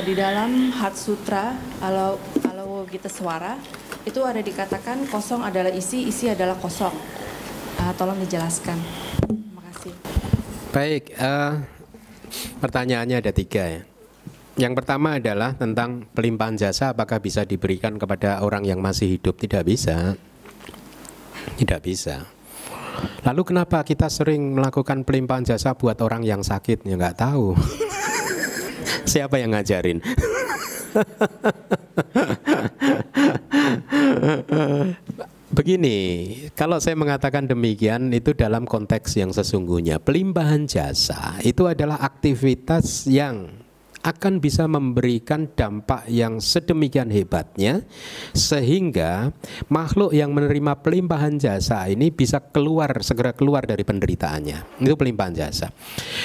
di dalam Heart Sutra Avalokitesvara itu ada dikatakan kosong adalah isi, isi adalah kosong. Tolong dijelaskan. Terima kasih. Baik, pertanyaannya ada 3 ya. Yang pertama adalah tentang pelimpahan jasa apakah bisa diberikan kepada orang yang masih hidup. Tidak bisa. Tidak bisa. Lalu kenapa kita sering melakukan pelimpahan jasa buat orang yang sakit? Ya nggak tahu. Siapa yang ngajarin? Begini, kalau saya mengatakan demikian itu dalam konteks yang sesungguhnya. Pelimpahan jasa itu adalah aktivitas yang akan bisa memberikan dampak yang sedemikian hebatnya sehingga makhluk yang menerima pelimpahan jasa ini bisa segera keluar dari penderitaannya. Itu pelimpahan jasa.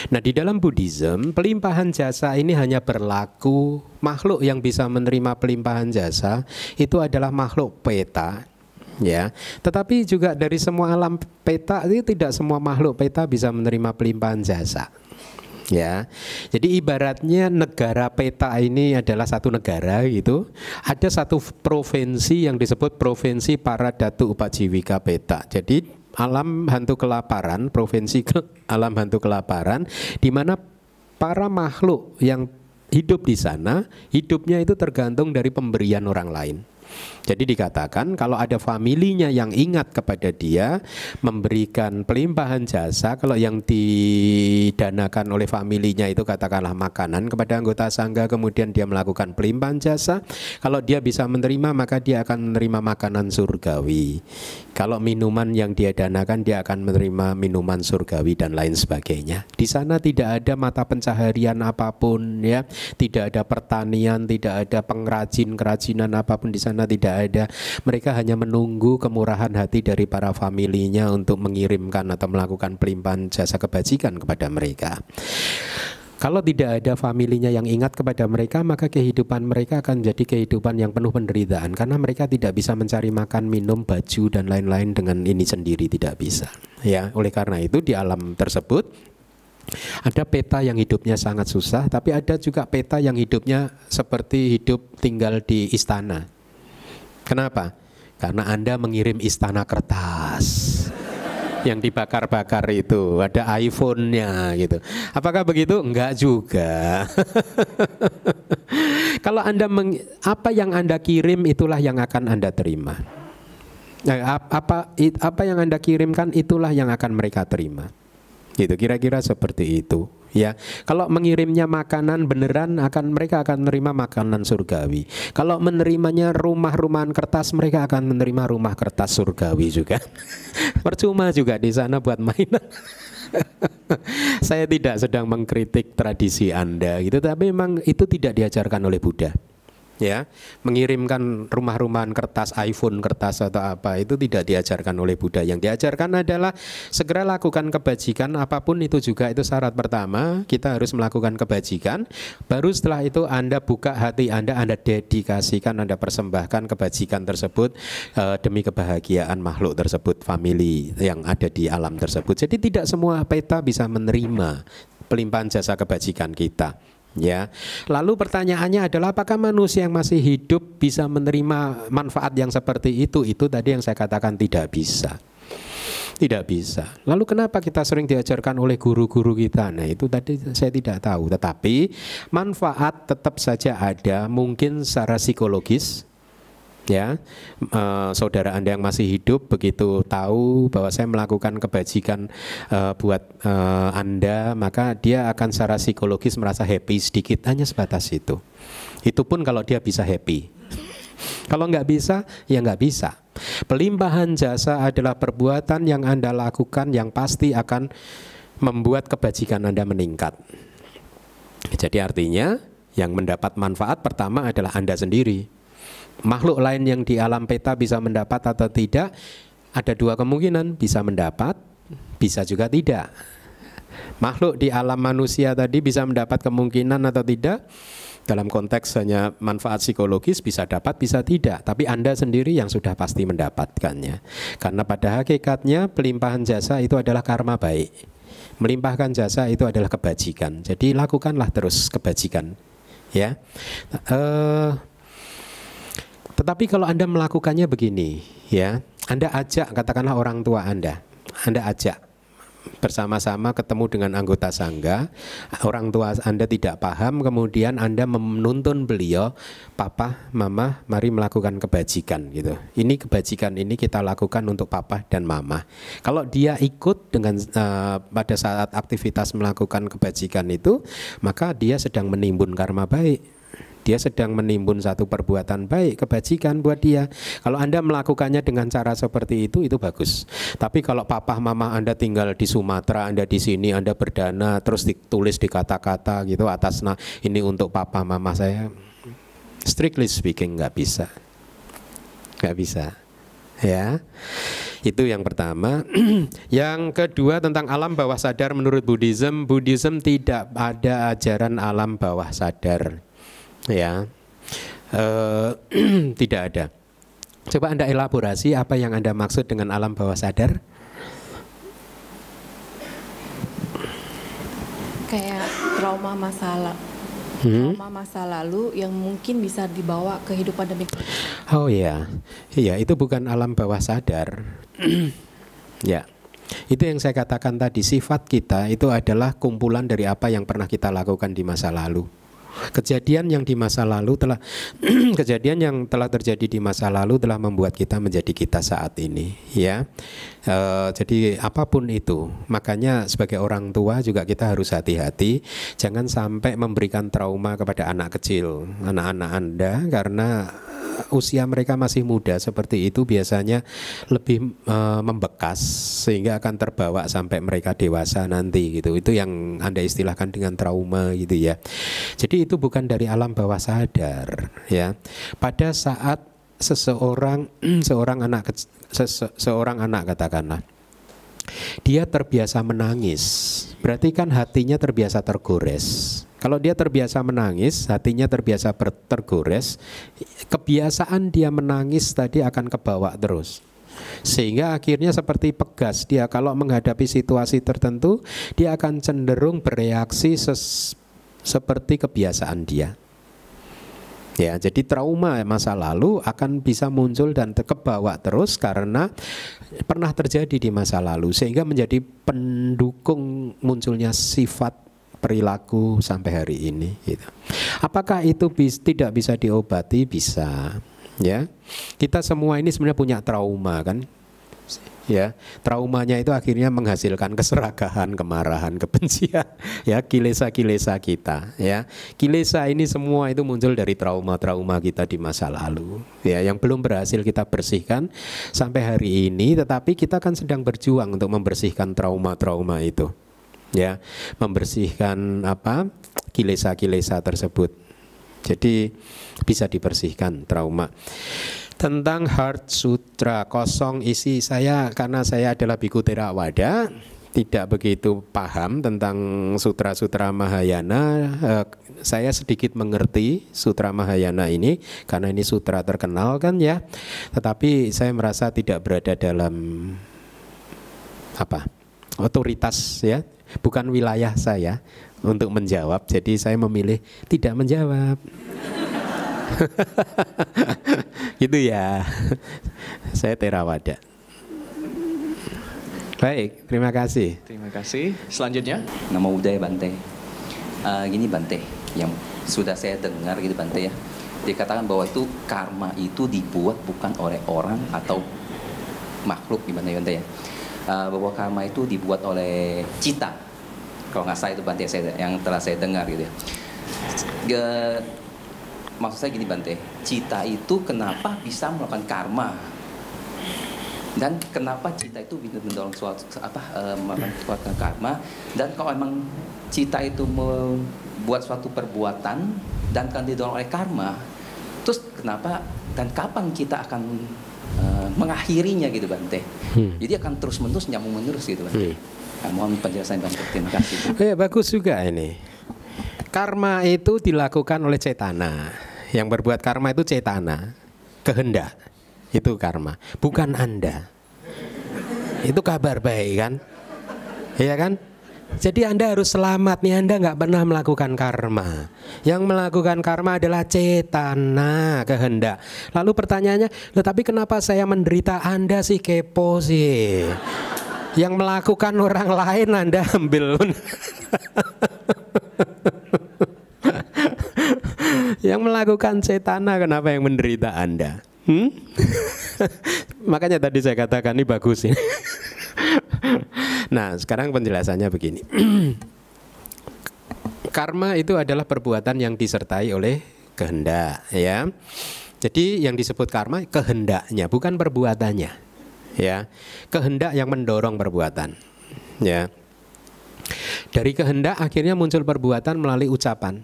Nah, di dalam Buddhism, pelimpahan jasa ini hanya berlaku makhluk yang bisa menerima pelimpahan jasa itu adalah makhluk peta. Ya, tetapi juga dari semua alam peta itu tidak semua makhluk peta bisa menerima pelimpahan jasa. Ya, jadi ibaratnya negara peta ini adalah satu negara gitu. Ada satu provinsi yang disebut provinsi para datu upajiwika peta. Jadi alam hantu kelaparan, provinsi alam hantu kelaparan, di mana para makhluk yang hidup di sana, hidupnya itu tergantung dari pemberian orang lain. Jadi dikatakan kalau ada familinya yang ingat kepada dia memberikan pelimpahan jasa, kalau yang didanakan oleh familinya itu katakanlah makanan kepada anggota sangga, kemudian dia melakukan pelimpahan jasa, kalau dia bisa menerima maka dia akan menerima makanan surgawi. Kalau minuman yang dia danakan dia akan menerima minuman surgawi dan lain sebagainya. Di sana tidak ada mata pencaharian apapun ya, tidak ada pertanian, tidak ada pengrajin-kerajinan apapun di sana tidak ada. Mereka hanya menunggu kemurahan hati dari para familinya untuk mengirimkan atau melakukan pelimpahan jasa kebajikan kepada mereka. Kalau tidak ada familinya yang ingat kepada mereka, maka kehidupan mereka akan jadi kehidupan yang penuh penderitaan, karena mereka tidak bisa mencari makan, minum, baju dan lain-lain dengan ini sendiri, tidak bisa. Ya, oleh karena itu di alam tersebut ada peta yang hidupnya sangat susah, tapi ada juga peta yang hidupnya seperti hidup tinggal di istana. Kenapa? Karena Anda mengirim istana kertas yang dibakar-bakar itu, ada iPhone-nya gitu. Apakah begitu? Enggak juga. Kalau Anda apa yang Anda kirim itulah yang akan Anda terima. Nah, apa yang Anda kirimkan itulah yang akan mereka terima. Gitu, kira-kira seperti itu. Ya, kalau mengirimnya makanan beneran mereka akan menerima makanan surgawi. Kalau menerimanya rumah-rumahan kertas, mereka akan menerima rumah kertas surgawi juga. Percuma juga di sana buat mainan. Saya tidak sedang mengkritik tradisi Anda gitu, tapi memang itu tidak diajarkan oleh Buddha. Ya, mengirimkan rumah-rumahan kertas, iPhone kertas atau apa itu tidak diajarkan oleh Buddha. Yang diajarkan adalah segera lakukan kebajikan apapun itu juga. Itu syarat pertama, kita harus melakukan kebajikan. Baru setelah itu Anda buka hati Anda dedikasikan, Anda persembahkan kebajikan tersebut demi kebahagiaan makhluk tersebut, family yang ada di alam tersebut. Jadi tidak semua peta bisa menerima pelimpahan jasa kebajikan kita. Ya, lalu pertanyaannya adalah apakah manusia yang masih hidup bisa menerima manfaat yang seperti itu? Itu tadi yang saya katakan tidak bisa. Tidak bisa. Lalu kenapa kita sering diajarkan oleh guru-guru kita? Nah, itu tadi saya tidak tahu. Tetapi manfaat tetap saja ada, mungkin secara psikologis. Ya, saudara Anda yang masih hidup begitu tahu bahwa saya melakukan kebajikan buat Anda, maka dia akan secara psikologis merasa happy sedikit, hanya sebatas itu. Itu pun kalau dia bisa happy. Kalau nggak bisa, ya nggak bisa. Pelimpahan jasa adalah perbuatan yang Anda lakukan yang pasti akan membuat kebajikan Anda meningkat. Jadi artinya yang mendapat manfaat pertama adalah Anda sendiri. Makhluk lain yang di alam peta bisa mendapat atau tidak, ada dua kemungkinan, bisa mendapat, bisa juga tidak. Makhluk di alam manusia tadi bisa mendapat kemungkinan atau tidak, dalam konteks hanya manfaat psikologis bisa dapat, bisa tidak. Tapi Anda sendiri yang sudah pasti mendapatkannya. Karena pada hakikatnya pelimpahan jasa itu adalah karma baik. Melimpahkan jasa itu adalah kebajikan. Jadi lakukanlah terus kebajikan. Ya. Tetapi kalau Anda melakukannya begini, ya, Anda ajak katakanlah orang tua Anda ajak bersama-sama ketemu dengan anggota sangga, orang tua Anda tidak paham, kemudian Anda menuntun beliau, papa, mama, mari melakukan kebajikan gitu. Ini kebajikan ini kita lakukan untuk papa dan mama. Kalau dia ikut dengan pada saat aktivitas melakukan kebajikan itu, maka dia sedang menimbun karma baik. Dia sedang menimbun satu perbuatan baik, kebajikan buat dia. Kalau Anda melakukannya dengan cara seperti itu bagus. Tapi kalau papa mama Anda tinggal di Sumatera, Anda di sini, Anda berdana, terus ditulis di kata-kata gitu atas ini untuk papa mama saya, strictly speaking nggak bisa. Nggak bisa. Ya, itu yang pertama. Yang kedua tentang alam bawah sadar menurut Buddhism. Buddhism tidak ada ajaran alam bawah sadar. Ya, tidak ada. Coba Anda elaborasi apa yang Anda maksud dengan alam bawah sadar? Kayak trauma masa lalu yang mungkin bisa dibawa ke kehidupan demi kehidupan. Oh ya, iya itu bukan alam bawah sadar. Ya, itu yang saya katakan tadi, sifat kita itu adalah kumpulan dari apa yang pernah kita lakukan di masa lalu. Kejadian yang di masa lalu telah kejadian yang telah terjadi di masa lalu telah membuat kita menjadi kita saat ini, ya. Jadi apapun itu, makanya sebagai orang tua juga kita harus hati-hati, jangan sampai memberikan trauma kepada anak kecil, anak-anak Anda, karena usia mereka masih muda seperti itu biasanya lebih membekas sehingga akan terbawa sampai mereka dewasa nanti gitu. Itu yang Anda istilahkan dengan trauma gitu ya. Jadi itu bukan dari alam bawah sadar ya. Pada saat seorang anak katakanlah dia terbiasa menangis, berarti kan hatinya terbiasa tergores. Kalau dia terbiasa menangis, hatinya terbiasa tergores, kebiasaan dia menangis tadi akan kebawa terus. Sehingga akhirnya seperti pegas, dia kalau menghadapi situasi tertentu, dia akan cenderung bereaksi seperti kebiasaan dia. Ya, jadi trauma masa lalu akan bisa muncul dan kebawa terus karena pernah terjadi di masa lalu, sehingga menjadi pendukung munculnya sifat perilaku sampai hari ini gitu. Apakah itu tidak bisa diobati? Bisa ya. Kita semua ini sebenarnya punya trauma kan ya. Traumanya itu akhirnya menghasilkan keserakahan, kemarahan, kebencian ya, kilesa-kilesa kita ya. Kilesa ini semua itu muncul dari trauma-trauma kita di masa lalu ya, yang belum berhasil kita bersihkan sampai hari ini, tetapi kita kan sedang berjuang untuk membersihkan trauma-trauma itu. Ya, membersihkan kilesa-kilesa tersebut. Jadi bisa dibersihkan trauma. Tentang Heart Sutra kosong isi, karena saya adalah Bhikkhu Theravada, tidak begitu paham tentang sutra-sutra Mahayana. Saya sedikit mengerti sutra Mahayana ini karena ini sutra terkenal kan ya. Tetapi saya merasa tidak berada dalam otoritas ya. Bukan wilayah saya untuk menjawab, jadi saya memilih tidak menjawab. Gitu ya. Saya Theravada. Baik, terima kasih. Terima kasih. Selanjutnya, nama Udaya Bante. Gini Bante, yang sudah saya dengar gitu Bante ya, dikatakan bahwa itu karma itu dibuat bukan oleh orang atau makhluk gimana ya Bante ya. Bahwa karma itu dibuat oleh cita, kalau nggak salah itu Bante yang telah saya dengar gitu ya. Maksud saya gini Bante, cita itu kenapa bisa melakukan karma dan kenapa cita itu bisa mendorong melakukan karma, dan kalau memang cita itu membuat suatu perbuatan dan kan didorong oleh karma, terus kenapa dan kapan kita akan mengakhirinya gitu Bante. Jadi akan terus menerus nyambung menerus gitu Bante. Mohon penjelasan Bante. Terima kasih. Ya, bagus juga ini. Karma itu dilakukan oleh cetana. Yang berbuat karma itu cetana, kehendak. Itu karma, bukan Anda. Itu kabar baik kan? Iya kan? Jadi Anda harus selamat nih, Anda nggak pernah melakukan karma. Yang melakukan karma adalah cetana, kehendak. Lalu pertanyaannya, tetapi kenapa saya menderita? Anda sih kepo sih. Yang melakukan orang lain Anda ambil. Yang melakukan cetana kenapa yang menderita Anda? Makanya tadi saya katakan ini bagus ini. Nah, sekarang penjelasannya begini. Karma itu adalah perbuatan yang disertai oleh kehendak, ya. Jadi yang disebut karma kehendaknya, bukan perbuatannya, ya. Kehendak yang mendorong perbuatan, ya. Dari kehendak akhirnya muncul perbuatan melalui ucapan.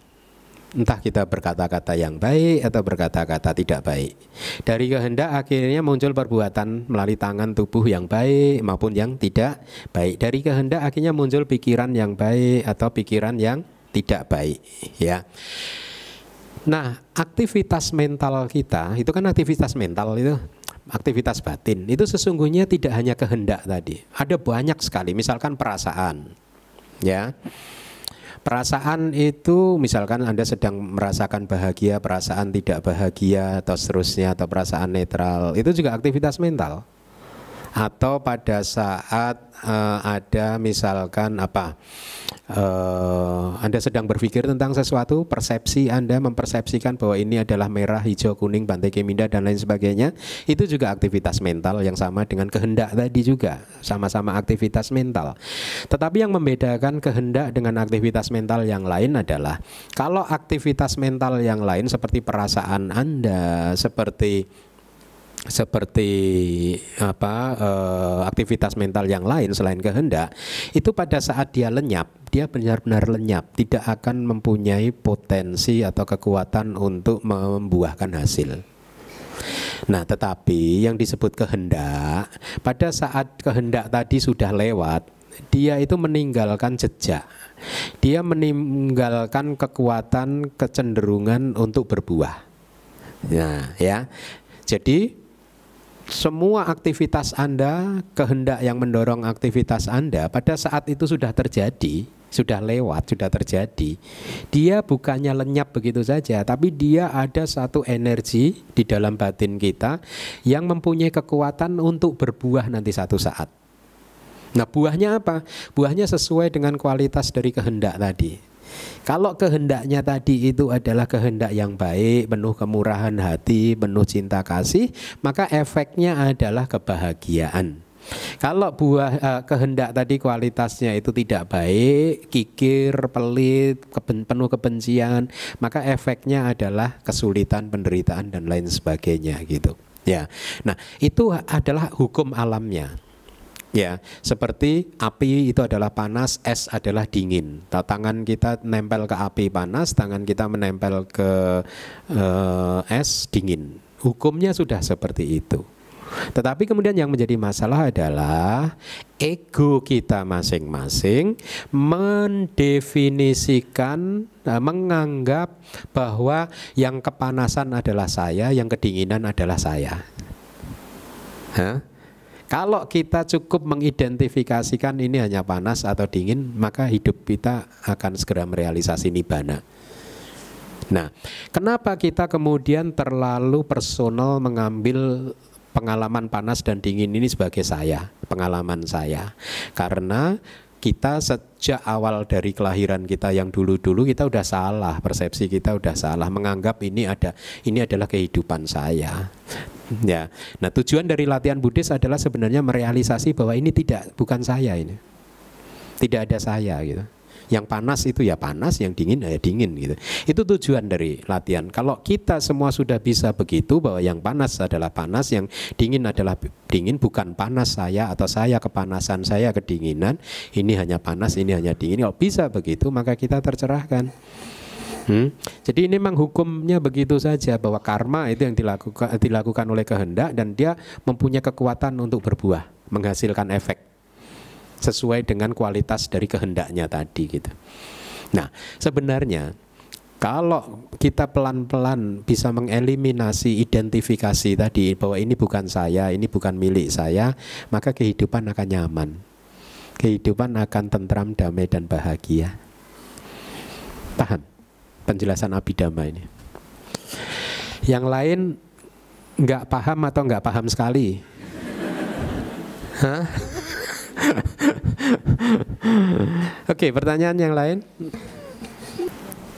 Entah kita berkata-kata yang baik atau berkata-kata tidak baik. Dari kehendak akhirnya muncul perbuatan melalui tangan tubuh yang baik maupun yang tidak baik. Dari kehendak akhirnya muncul pikiran yang baik atau pikiran yang tidak baik, ya. Nah, aktivitas mental kita itu kan aktivitas mental itu, aktivitas batin itu sesungguhnya tidak hanya kehendak tadi. Ada banyak sekali, misalkan perasaan, ya. Perasaan itu misalkan Anda sedang merasakan bahagia, perasaan tidak bahagia atau seterusnya, atau perasaan netral, itu juga aktivitas mental. Atau pada saat ada misalkan Anda sedang berpikir tentang sesuatu, persepsi Anda mempersepsikan bahwa ini adalah merah, hijau, kuning, bantai keminda dan lain sebagainya, itu juga aktivitas mental yang sama dengan kehendak tadi juga, sama-sama aktivitas mental. Tetapi yang membedakan kehendak dengan aktivitas mental yang lain adalah kalau aktivitas mental yang lain seperti perasaan Anda, seperti aktivitas mental yang lain selain kehendak, itu pada saat dia lenyap, dia benar-benar lenyap, tidak akan mempunyai potensi atau kekuatan untuk membuahkan hasil. Nah, tetapi yang disebut kehendak, pada saat kehendak tadi sudah lewat, dia itu meninggalkan jejak. Dia meninggalkan kekuatan, kecenderungan untuk berbuah. Nah, ya. Jadi semua aktivitas Anda, kehendak yang mendorong aktivitas Anda pada saat itu sudah terjadi, sudah lewat, sudah terjadi. Dia bukannya lenyap begitu saja, tapi dia ada satu energi di dalam batin kita yang mempunyai kekuatan untuk berbuah nanti satu saat. Nah, buahnya apa? Buahnya sesuai dengan kualitas dari kehendak tadi. Kalau kehendaknya tadi itu adalah kehendak yang baik, penuh kemurahan hati, penuh cinta kasih, maka efeknya adalah kebahagiaan. Kalau kehendak tadi kualitasnya itu tidak baik, kikir, pelit, penuh kebencian, maka efeknya adalah kesulitan, penderitaan dan lain sebagainya gitu. Ya. Nah, itu adalah hukum alamnya. Ya, seperti api itu adalah panas, es adalah dingin. Tangan kita nempel ke api panas, tangan kita menempel ke es dingin. Hukumnya sudah seperti itu. Tetapi kemudian yang menjadi masalah adalah ego kita masing-masing mendefinisikan, menganggap bahwa yang kepanasan adalah saya, yang kedinginan adalah saya. Hah? Kalau kita cukup mengidentifikasikan ini hanya panas atau dingin, maka hidup kita akan segera merealisasi nibbana. Nah, kenapa kita kemudian terlalu personal mengambil pengalaman panas dan dingin ini sebagai saya, pengalaman saya? Karena kita sejak awal dari kelahiran kita yang dulu-dulu kita udah salah, persepsi kita udah salah, menganggap ini adalah kehidupan saya. Ya, nah tujuan dari latihan Buddhis adalah sebenarnya merealisasi bahwa ini bukan saya ini, tidak ada saya gitu. Yang panas itu ya panas, yang dingin ya dingin gitu. Itu tujuan dari latihan. Kalau kita semua sudah bisa begitu bahwa yang panas adalah panas, yang dingin adalah dingin, bukan panas saya atau saya kepanasan, saya kedinginan, ini hanya panas, ini hanya dingin. Kalau bisa begitu maka kita tercerahkan. Jadi ini memang hukumnya begitu saja, bahwa karma itu yang dilakukan oleh kehendak dan dia mempunyai kekuatan untuk berbuah, menghasilkan efek sesuai dengan kualitas dari kehendaknya tadi gitu. Nah, sebenarnya kalau kita pelan-pelan bisa mengeliminasi identifikasi tadi bahwa ini bukan saya, ini bukan milik saya, maka kehidupan akan nyaman. Kehidupan akan tentram, damai dan bahagia. Paham penjelasan Abhidhamma ini? Yang lain nggak paham atau nggak paham sekali? Hah? Oke, pertanyaan yang lain?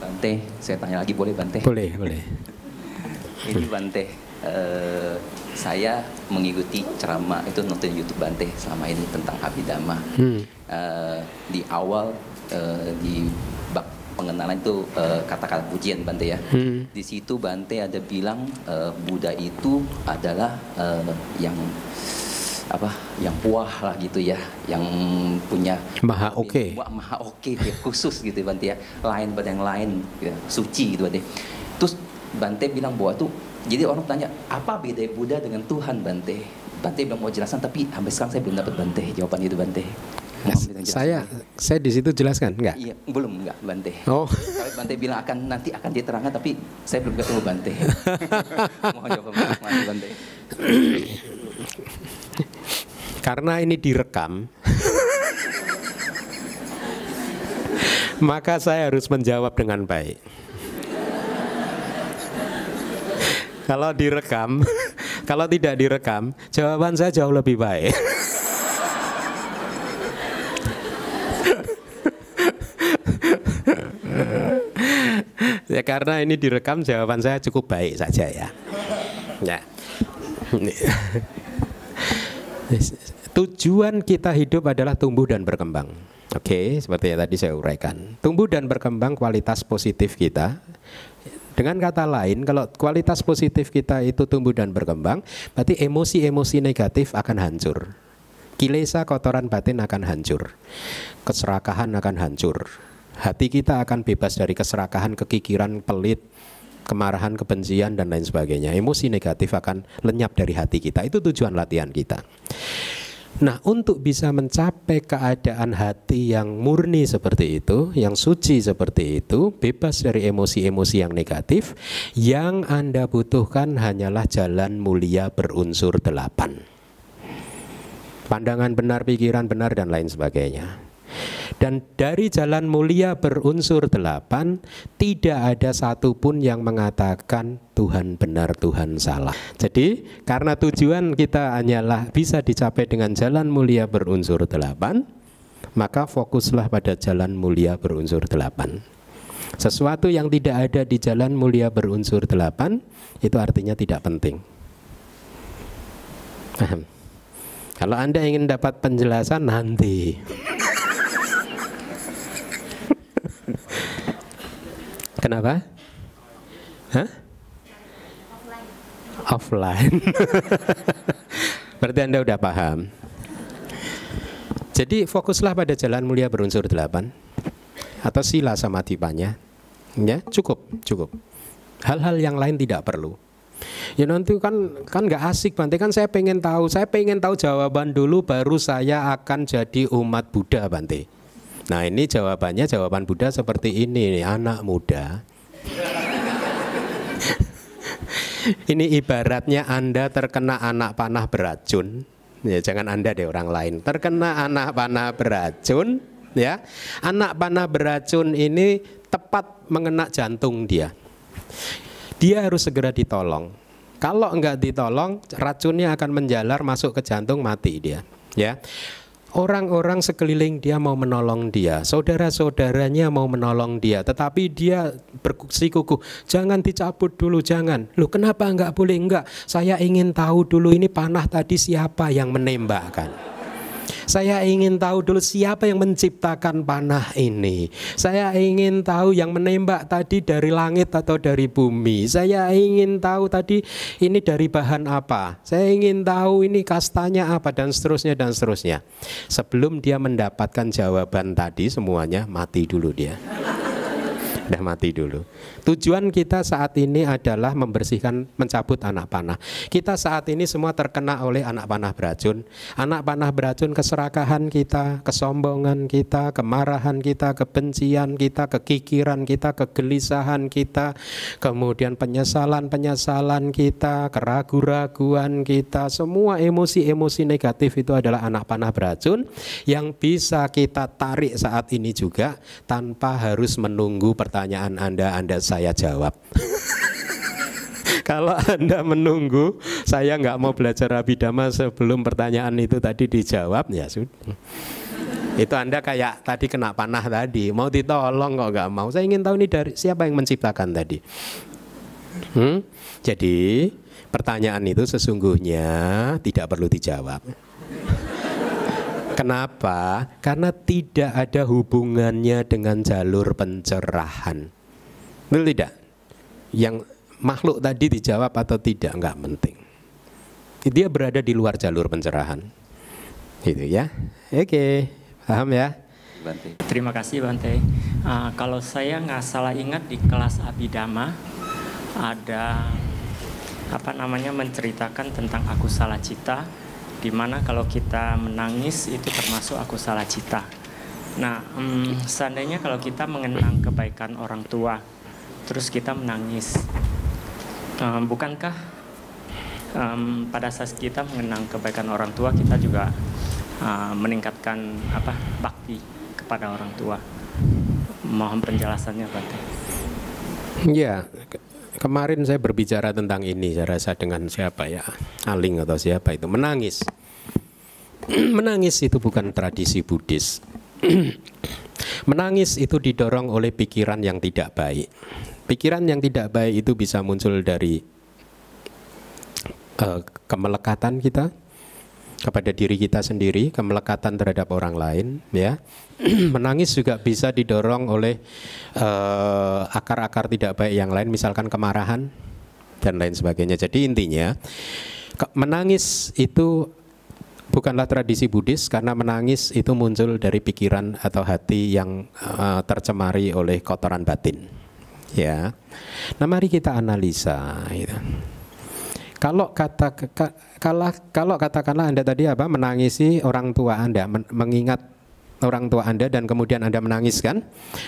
Bante, saya tanya lagi boleh Bante? Boleh, boleh. Ini Bante, saya mengikuti ceramah itu nonton YouTube Bante selama ini tentang Abhidhamma. Di awal di bab pengenalan itu kata-kata pujian Bante ya. Di situ Bante ada bilang Buddha itu adalah yang puah lah gitu ya, yang punya maha oke, maha oke, khusus gitu Bante ya, lain pada yang lain, ya, suci gitu Bante. Terus Bante bilang bahwa tuh, jadi orang tanya apa beda Buddha dengan Tuhan Bante? Bante bilang mau jelasan, tapi sampai sekarang saya belum dapat Bante jawaban itu Bante. Saya di situ jelaskan enggak? Iya, belum enggak Bante. Oh. Kalau Bante bilang nanti akan diterangkan, tapi saya belum ketemu Bante. Mohon jawaban Bante. Karena ini direkam, maka saya harus menjawab dengan baik. Kalau direkam, kalau tidak direkam, jawaban saya jauh lebih baik. Ya, karena ini direkam, jawaban saya cukup baik saja ya. Ya. Tujuan kita hidup adalah tumbuh dan berkembang. Oke, seperti yang tadi saya uraikan. Tumbuh dan berkembang kualitas positif kita. Dengan kata lain, kalau kualitas positif kita itu tumbuh dan berkembang, berarti emosi-emosi negatif akan hancur. Kilesa, kotoran batin akan hancur. Keserakahan akan hancur. Hati kita akan bebas dari keserakahan, kekikiran, pelit, kemarahan, kebencian, dan lain sebagainya. Emosi negatif akan lenyap dari hati kita. Itu tujuan latihan kita. Nah, untuk bisa mencapai keadaan hati yang murni seperti itu, yang suci seperti itu, bebas dari emosi-emosi yang negatif, yang Anda butuhkan hanyalah jalan mulia berunsur 8. Pandangan benar, pikiran benar, dan lain sebagainya. Dan dari jalan mulia berunsur 8, tidak ada satupun yang mengatakan Tuhan benar, Tuhan salah. Jadi karena tujuan kita hanyalah bisa dicapai dengan jalan mulia berunsur 8, maka fokuslah pada jalan mulia berunsur 8. Sesuatu yang tidak ada di jalan mulia berunsur 8, itu artinya tidak penting. Paham? Kalau Anda ingin dapat penjelasan nanti. Kenapa? Hah? Offline. Berarti Anda udah paham. Jadi fokuslah pada jalan mulia berunsur 8 atau sila samadhipanya. Ya, cukup. Hal-hal yang lain tidak perlu. Ya nanti kan nggak asik Bante, kan saya pengen tahu jawaban dulu baru saya akan jadi umat Buddha Bante. Nah ini jawabannya, jawaban Buddha seperti ini, anak muda. Ini ibaratnya Anda terkena anak panah beracun. Ya jangan Anda deh, orang lain. Terkena anak panah beracun, ya. Anak panah beracun ini tepat mengena jantung dia. Dia harus segera ditolong. Kalau enggak ditolong, racunnya akan menjalar masuk ke jantung, mati dia. Ya. Orang-orang sekeliling dia mau menolong dia, saudara-saudaranya mau menolong dia, tetapi dia bersikukuh, jangan dicabut dulu, jangan. Loh kenapa enggak boleh? Enggak, saya ingin tahu dulu ini panah tadi siapa yang menembakkan. Saya ingin tahu dulu siapa yang menciptakan panah ini. Saya ingin tahu yang menembak tadi dari langit atau dari bumi. Saya ingin tahu tadi ini dari bahan apa. Saya ingin tahu ini kastanya apa, dan seterusnya dan seterusnya. Sebelum dia mendapatkan jawaban tadi semuanya, mati dulu dia. Udah mati dulu. Tujuan kita saat ini adalah membersihkan, mencabut anak panah. Kita saat ini semua terkena oleh anak panah beracun. Anak panah beracun keserakahan kita, kesombongan kita, kemarahan kita, kebencian kita, kekikiran kita, kegelisahan kita, kemudian penyesalan kita, keraguan-raguan kita. Semua emosi-emosi negatif itu adalah anak panah beracun yang bisa kita tarik saat ini juga tanpa harus menunggu pertanyaan Anda saya jawab. Kalau Anda menunggu, saya nggak mau belajar Abhidhamma sebelum pertanyaan itu tadi dijawab, ya sudah. Itu Anda kayak tadi kena panah tadi, mau ditolong kok nggak mau. Saya ingin tahu ini dari siapa yang menciptakan tadi. Jadi pertanyaan itu sesungguhnya tidak perlu dijawab. Kenapa? Karena tidak ada hubungannya dengan jalur pencerahan. Betul tidak? Yang makhluk tadi dijawab atau tidak nggak penting. Dia berada di luar jalur pencerahan. Gitu ya. Oke, paham ya? Bante. Terima kasih Bante. Kalau saya nggak salah ingat di kelas Abhidhamma ada menceritakan tentang akusala cita, di mana kalau kita menangis itu termasuk akusala cita. Nah, seandainya kalau kita mengenang kebaikan orang tua, terus kita menangis, bukankah pada saat kita mengenang kebaikan orang tua kita juga meningkatkan bakti kepada orang tua? Mohon penjelasannya, Bante. Ya, kemarin saya berbicara tentang ini, saya rasa dengan siapa ya, Aling atau siapa itu, menangis. Menangis itu bukan tradisi Buddhis. Menangis itu didorong oleh pikiran yang tidak baik. Pikiran yang tidak baik itu bisa muncul dari kemelekatan kita kepada diri kita sendiri, kemelekatan terhadap orang lain, ya. Menangis juga bisa didorong oleh akar-akar tidak baik yang lain, misalkan kemarahan dan lain sebagainya. Jadi intinya menangis itu bukanlah tradisi Buddhis, karena menangis itu muncul dari pikiran atau hati yang tercemari oleh kotoran batin. Ya, nah mari kita analisa. Gitu. Kalau katakanlah Anda tadi menangisi orang tua Anda, mengingat orang tua Anda dan kemudian Anda menangis kan?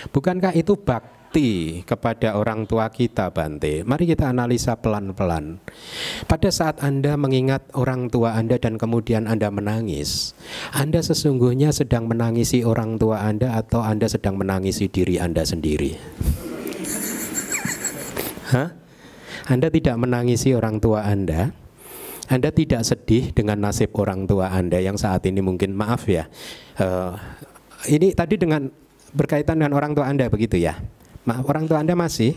Bukankah itu bakti kepada orang tua kita, Bante? Mari kita analisa pelan-pelan. Pada saat Anda mengingat orang tua Anda dan kemudian Anda menangis, Anda sesungguhnya sedang menangisi orang tua Anda atau Anda sedang menangisi diri Anda sendiri? Hah? Anda tidak menangisi orang tua Anda tidak sedih dengan nasib orang tua Anda yang saat ini mungkin, maaf ya, ini tadi dengan berkaitan dengan orang tua Anda begitu ya? Maaf, orang tua Anda masih?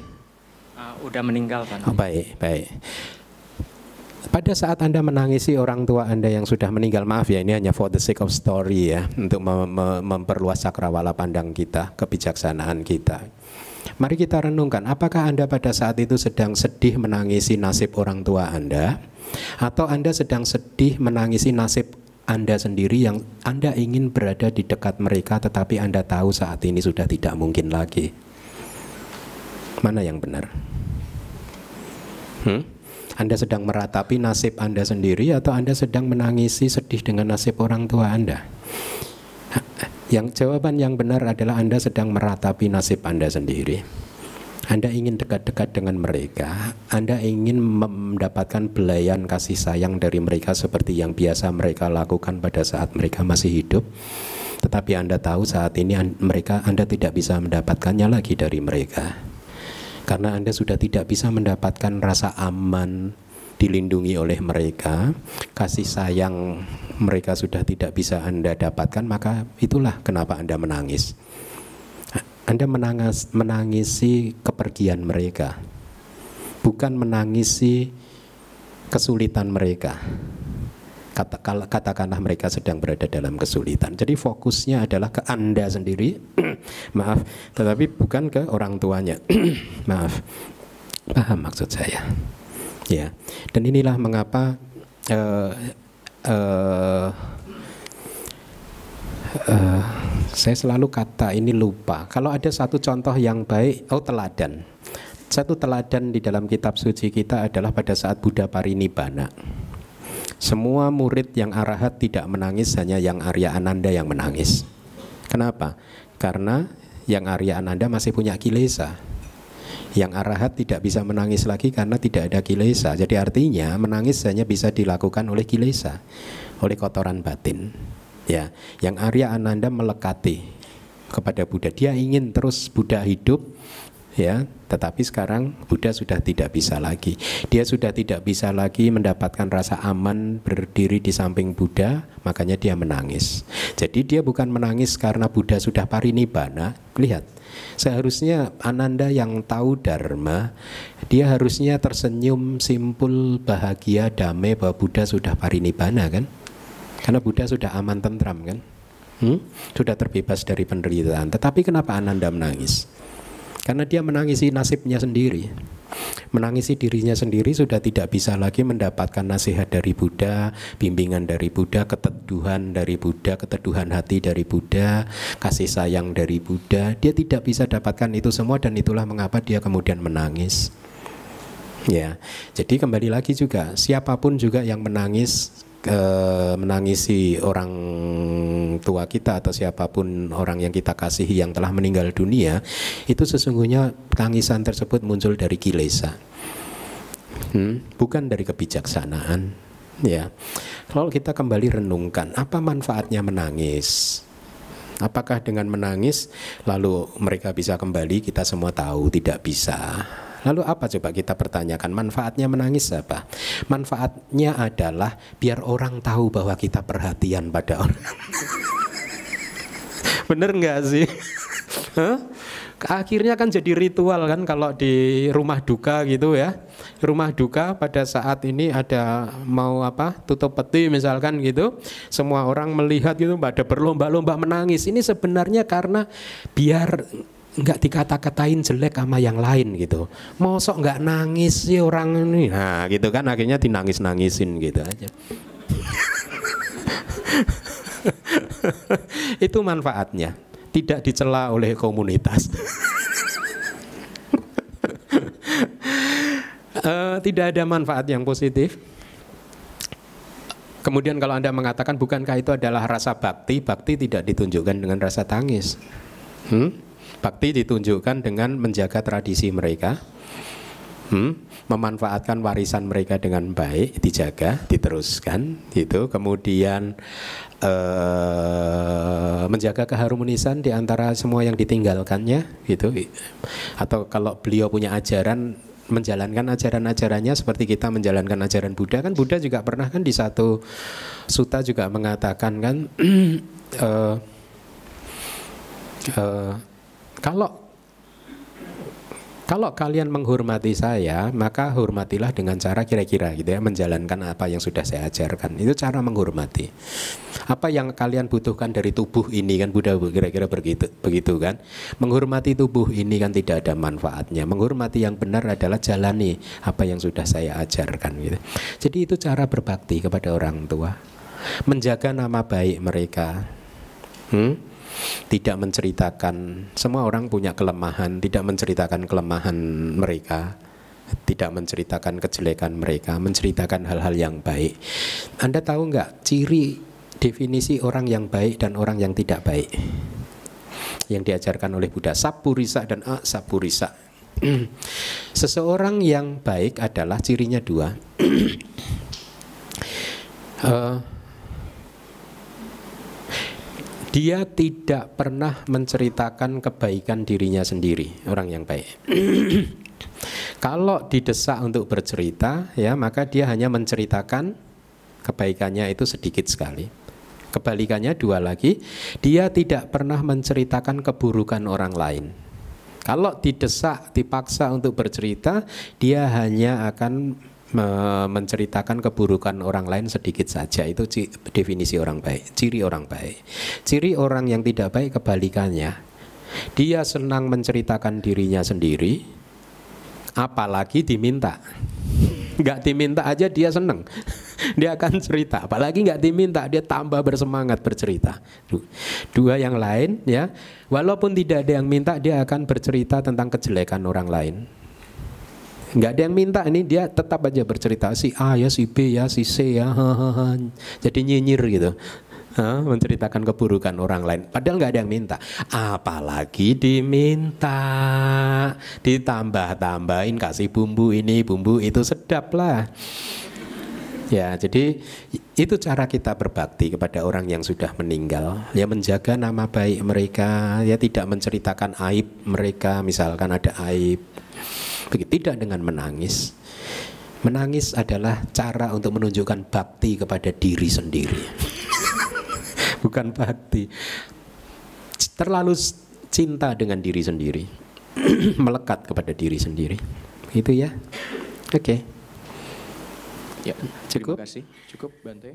Udah meninggal, Pak. Oh, baik. Pada saat Anda menangisi orang tua Anda yang sudah meninggal, maaf ya, ini hanya for the sake of story ya, untuk memperluas cakrawala pandang kita, kebijaksanaan kita. Mari kita renungkan, apakah Anda pada saat itu sedang sedih menangisi nasib orang tua Anda, atau Anda sedang sedih menangisi nasib Anda sendiri yang Anda ingin berada di dekat mereka, tetapi Anda tahu saat ini sudah tidak mungkin lagi? Mana yang benar? Anda sedang meratapi nasib Anda sendiri, atau Anda sedang menangisi sedih dengan nasib orang tua Anda? Yang jawaban yang benar adalah Anda sedang meratapi nasib Anda sendiri. Anda ingin dekat-dekat dengan mereka, Anda ingin mendapatkan belayan kasih sayang dari mereka seperti yang biasa mereka lakukan pada saat mereka masih hidup. Tetapi Anda tahu saat ini Anda tidak bisa mendapatkannya lagi dari mereka, karena Anda sudah tidak bisa mendapatkan rasa aman, dilindungi oleh mereka, kasih sayang mereka sudah tidak bisa Anda dapatkan. Maka itulah kenapa Anda menangis. Anda menangisi kepergian mereka, bukan menangisi kesulitan mereka. Katakanlah mereka sedang berada dalam kesulitan. Jadi fokusnya adalah ke Anda sendiri, maaf, tetapi bukan ke orang tuanya. Maaf, paham maksud saya? Ya, dan inilah mengapa saya selalu kata ini lupa. Kalau ada satu contoh yang baik, teladan. Satu teladan di dalam kitab suci kita adalah pada saat Buddha parinibbana. Semua murid yang arahat tidak menangis, hanya yang Arya Ananda yang menangis. Kenapa? Karena yang Arya Ananda masih punya kilesa. Yang arahat tidak bisa menangis lagi karena tidak ada kilesa. Jadi artinya menangis hanya bisa dilakukan oleh kilesa, oleh kotoran batin. Ya, yang Arya Ananda melekati kepada Buddha. Dia ingin terus Buddha hidup ya. Tetapi sekarang Buddha sudah tidak bisa lagi. Dia sudah tidak bisa lagi mendapatkan rasa aman berdiri di samping Buddha, makanya dia menangis. Jadi dia bukan menangis karena Buddha sudah parinibbana. Lihat, seharusnya Ananda yang tahu Dharma, dia harusnya tersenyum simpul, bahagia, damai bahwa Buddha sudah parinibbana kan? Karena Buddha sudah aman tentram kan? Sudah terbebas dari penderitaan. Tetapi kenapa Ananda menangis? Karena dia menangisi nasibnya sendiri, menangisi dirinya sendiri, sudah tidak bisa lagi mendapatkan nasihat dari Buddha, bimbingan dari Buddha, keteduhan dari Buddha, keteduhan hati dari Buddha, kasih sayang dari Buddha. Dia tidak bisa dapatkan itu semua, dan itulah mengapa dia kemudian menangis. Ya, jadi kembali lagi juga, siapapun juga yang menangisi orang tua kita atau siapapun orang yang kita kasihi yang telah meninggal dunia, itu sesungguhnya tangisan tersebut muncul dari kilesa, bukan dari kebijaksanaan. Ya, kalau kita kembali renungkan, apa manfaatnya menangis? Apakah dengan menangis lalu mereka bisa kembali? Kita semua tahu tidak bisa. Lalu apa coba kita pertanyakan, manfaatnya menangis apa? Manfaatnya adalah biar orang tahu bahwa kita perhatian pada orang. Bener nggak sih? Akhirnya kan jadi ritual kan kalau di rumah duka gitu ya. Rumah duka pada saat ini ada mau tutup peti misalkan gitu. Semua orang melihat gitu, pada berlomba-lomba menangis. Ini sebenarnya karena biar nggak dikata-katain jelek sama yang lain gitu. Mosok nggak nangis sih orang ini. Nah gitu kan, akhirnya dinangis-nangisin gitu aja. Itu manfaatnya, tidak dicela oleh komunitas. Tidak ada manfaat yang positif. Kemudian kalau Anda mengatakan bukankah itu adalah rasa bakti, bakti tidak ditunjukkan dengan rasa tangis. Bakti ditunjukkan dengan menjaga tradisi mereka, memanfaatkan warisan mereka dengan baik, dijaga, diteruskan, gitu. Kemudian menjaga keharmonisan di antara semua yang ditinggalkannya, gitu. Atau kalau beliau punya ajaran, menjalankan ajaran-ajarannya seperti kita menjalankan ajaran Buddha. Kan Buddha juga pernah kan di satu sutta juga mengatakan kan, Kalau kalian menghormati saya, maka hormatilah dengan cara kira-kira gitu ya, menjalankan apa yang sudah saya ajarkan. Itu cara menghormati. Apa yang kalian butuhkan dari tubuh ini kan, Buddha kira-kira begitu kan. Menghormati tubuh ini kan tidak ada manfaatnya. Menghormati yang benar adalah jalani apa yang sudah saya ajarkan gitu. Jadi itu cara berbakti kepada orang tua. Menjaga nama baik mereka. Tidak menceritakan, semua orang punya kelemahan, tidak menceritakan kelemahan mereka, tidak menceritakan kejelekan mereka, menceritakan hal-hal yang baik. Anda tahu nggak ciri definisi orang yang baik dan orang yang tidak baik yang diajarkan oleh Buddha? Sappurisa dan asappurisa. Seseorang yang baik adalah cirinya dua. Dia tidak pernah menceritakan kebaikan dirinya sendiri, orang yang baik. Kalau didesak untuk bercerita, ya maka dia hanya menceritakan kebaikannya itu sedikit sekali. Kebalikannya dua lagi, dia tidak pernah menceritakan keburukan orang lain. Kalau didesak, dipaksa untuk bercerita, dia hanya akan menceritakan keburukan orang lain sedikit saja. Itu definisi orang baik, ciri orang baik. Ciri orang yang tidak baik kebalikannya, dia senang menceritakan dirinya sendiri, apalagi diminta. Nggak diminta aja dia senang, dia akan cerita. Apalagi nggak diminta, dia tambah bersemangat bercerita. Dua yang lain ya, walaupun tidak ada yang minta, dia akan bercerita tentang kejelekan orang lain. Nggak ada yang minta, ini dia tetap aja bercerita, si A ya, si B ya, si C ya, jadi nyinyir gitu, menceritakan keburukan orang lain. Padahal nggak ada yang minta, apalagi diminta, ditambah-tambahin, kasih bumbu ini, bumbu itu, sedap lah. Ya, jadi itu cara kita berbakti kepada orang yang sudah meninggal. Ya, menjaga nama baik mereka, ya tidak menceritakan aib mereka, misalkan ada aib. Begitu, tidak dengan menangis. Menangis adalah cara untuk menunjukkan bakti kepada diri sendiri. Bukan bakti. Terlalu cinta dengan diri sendiri. Melekat kepada diri sendiri. Itu ya. Oke. Ya, Cukup? terima kasih. Cukup, Bante.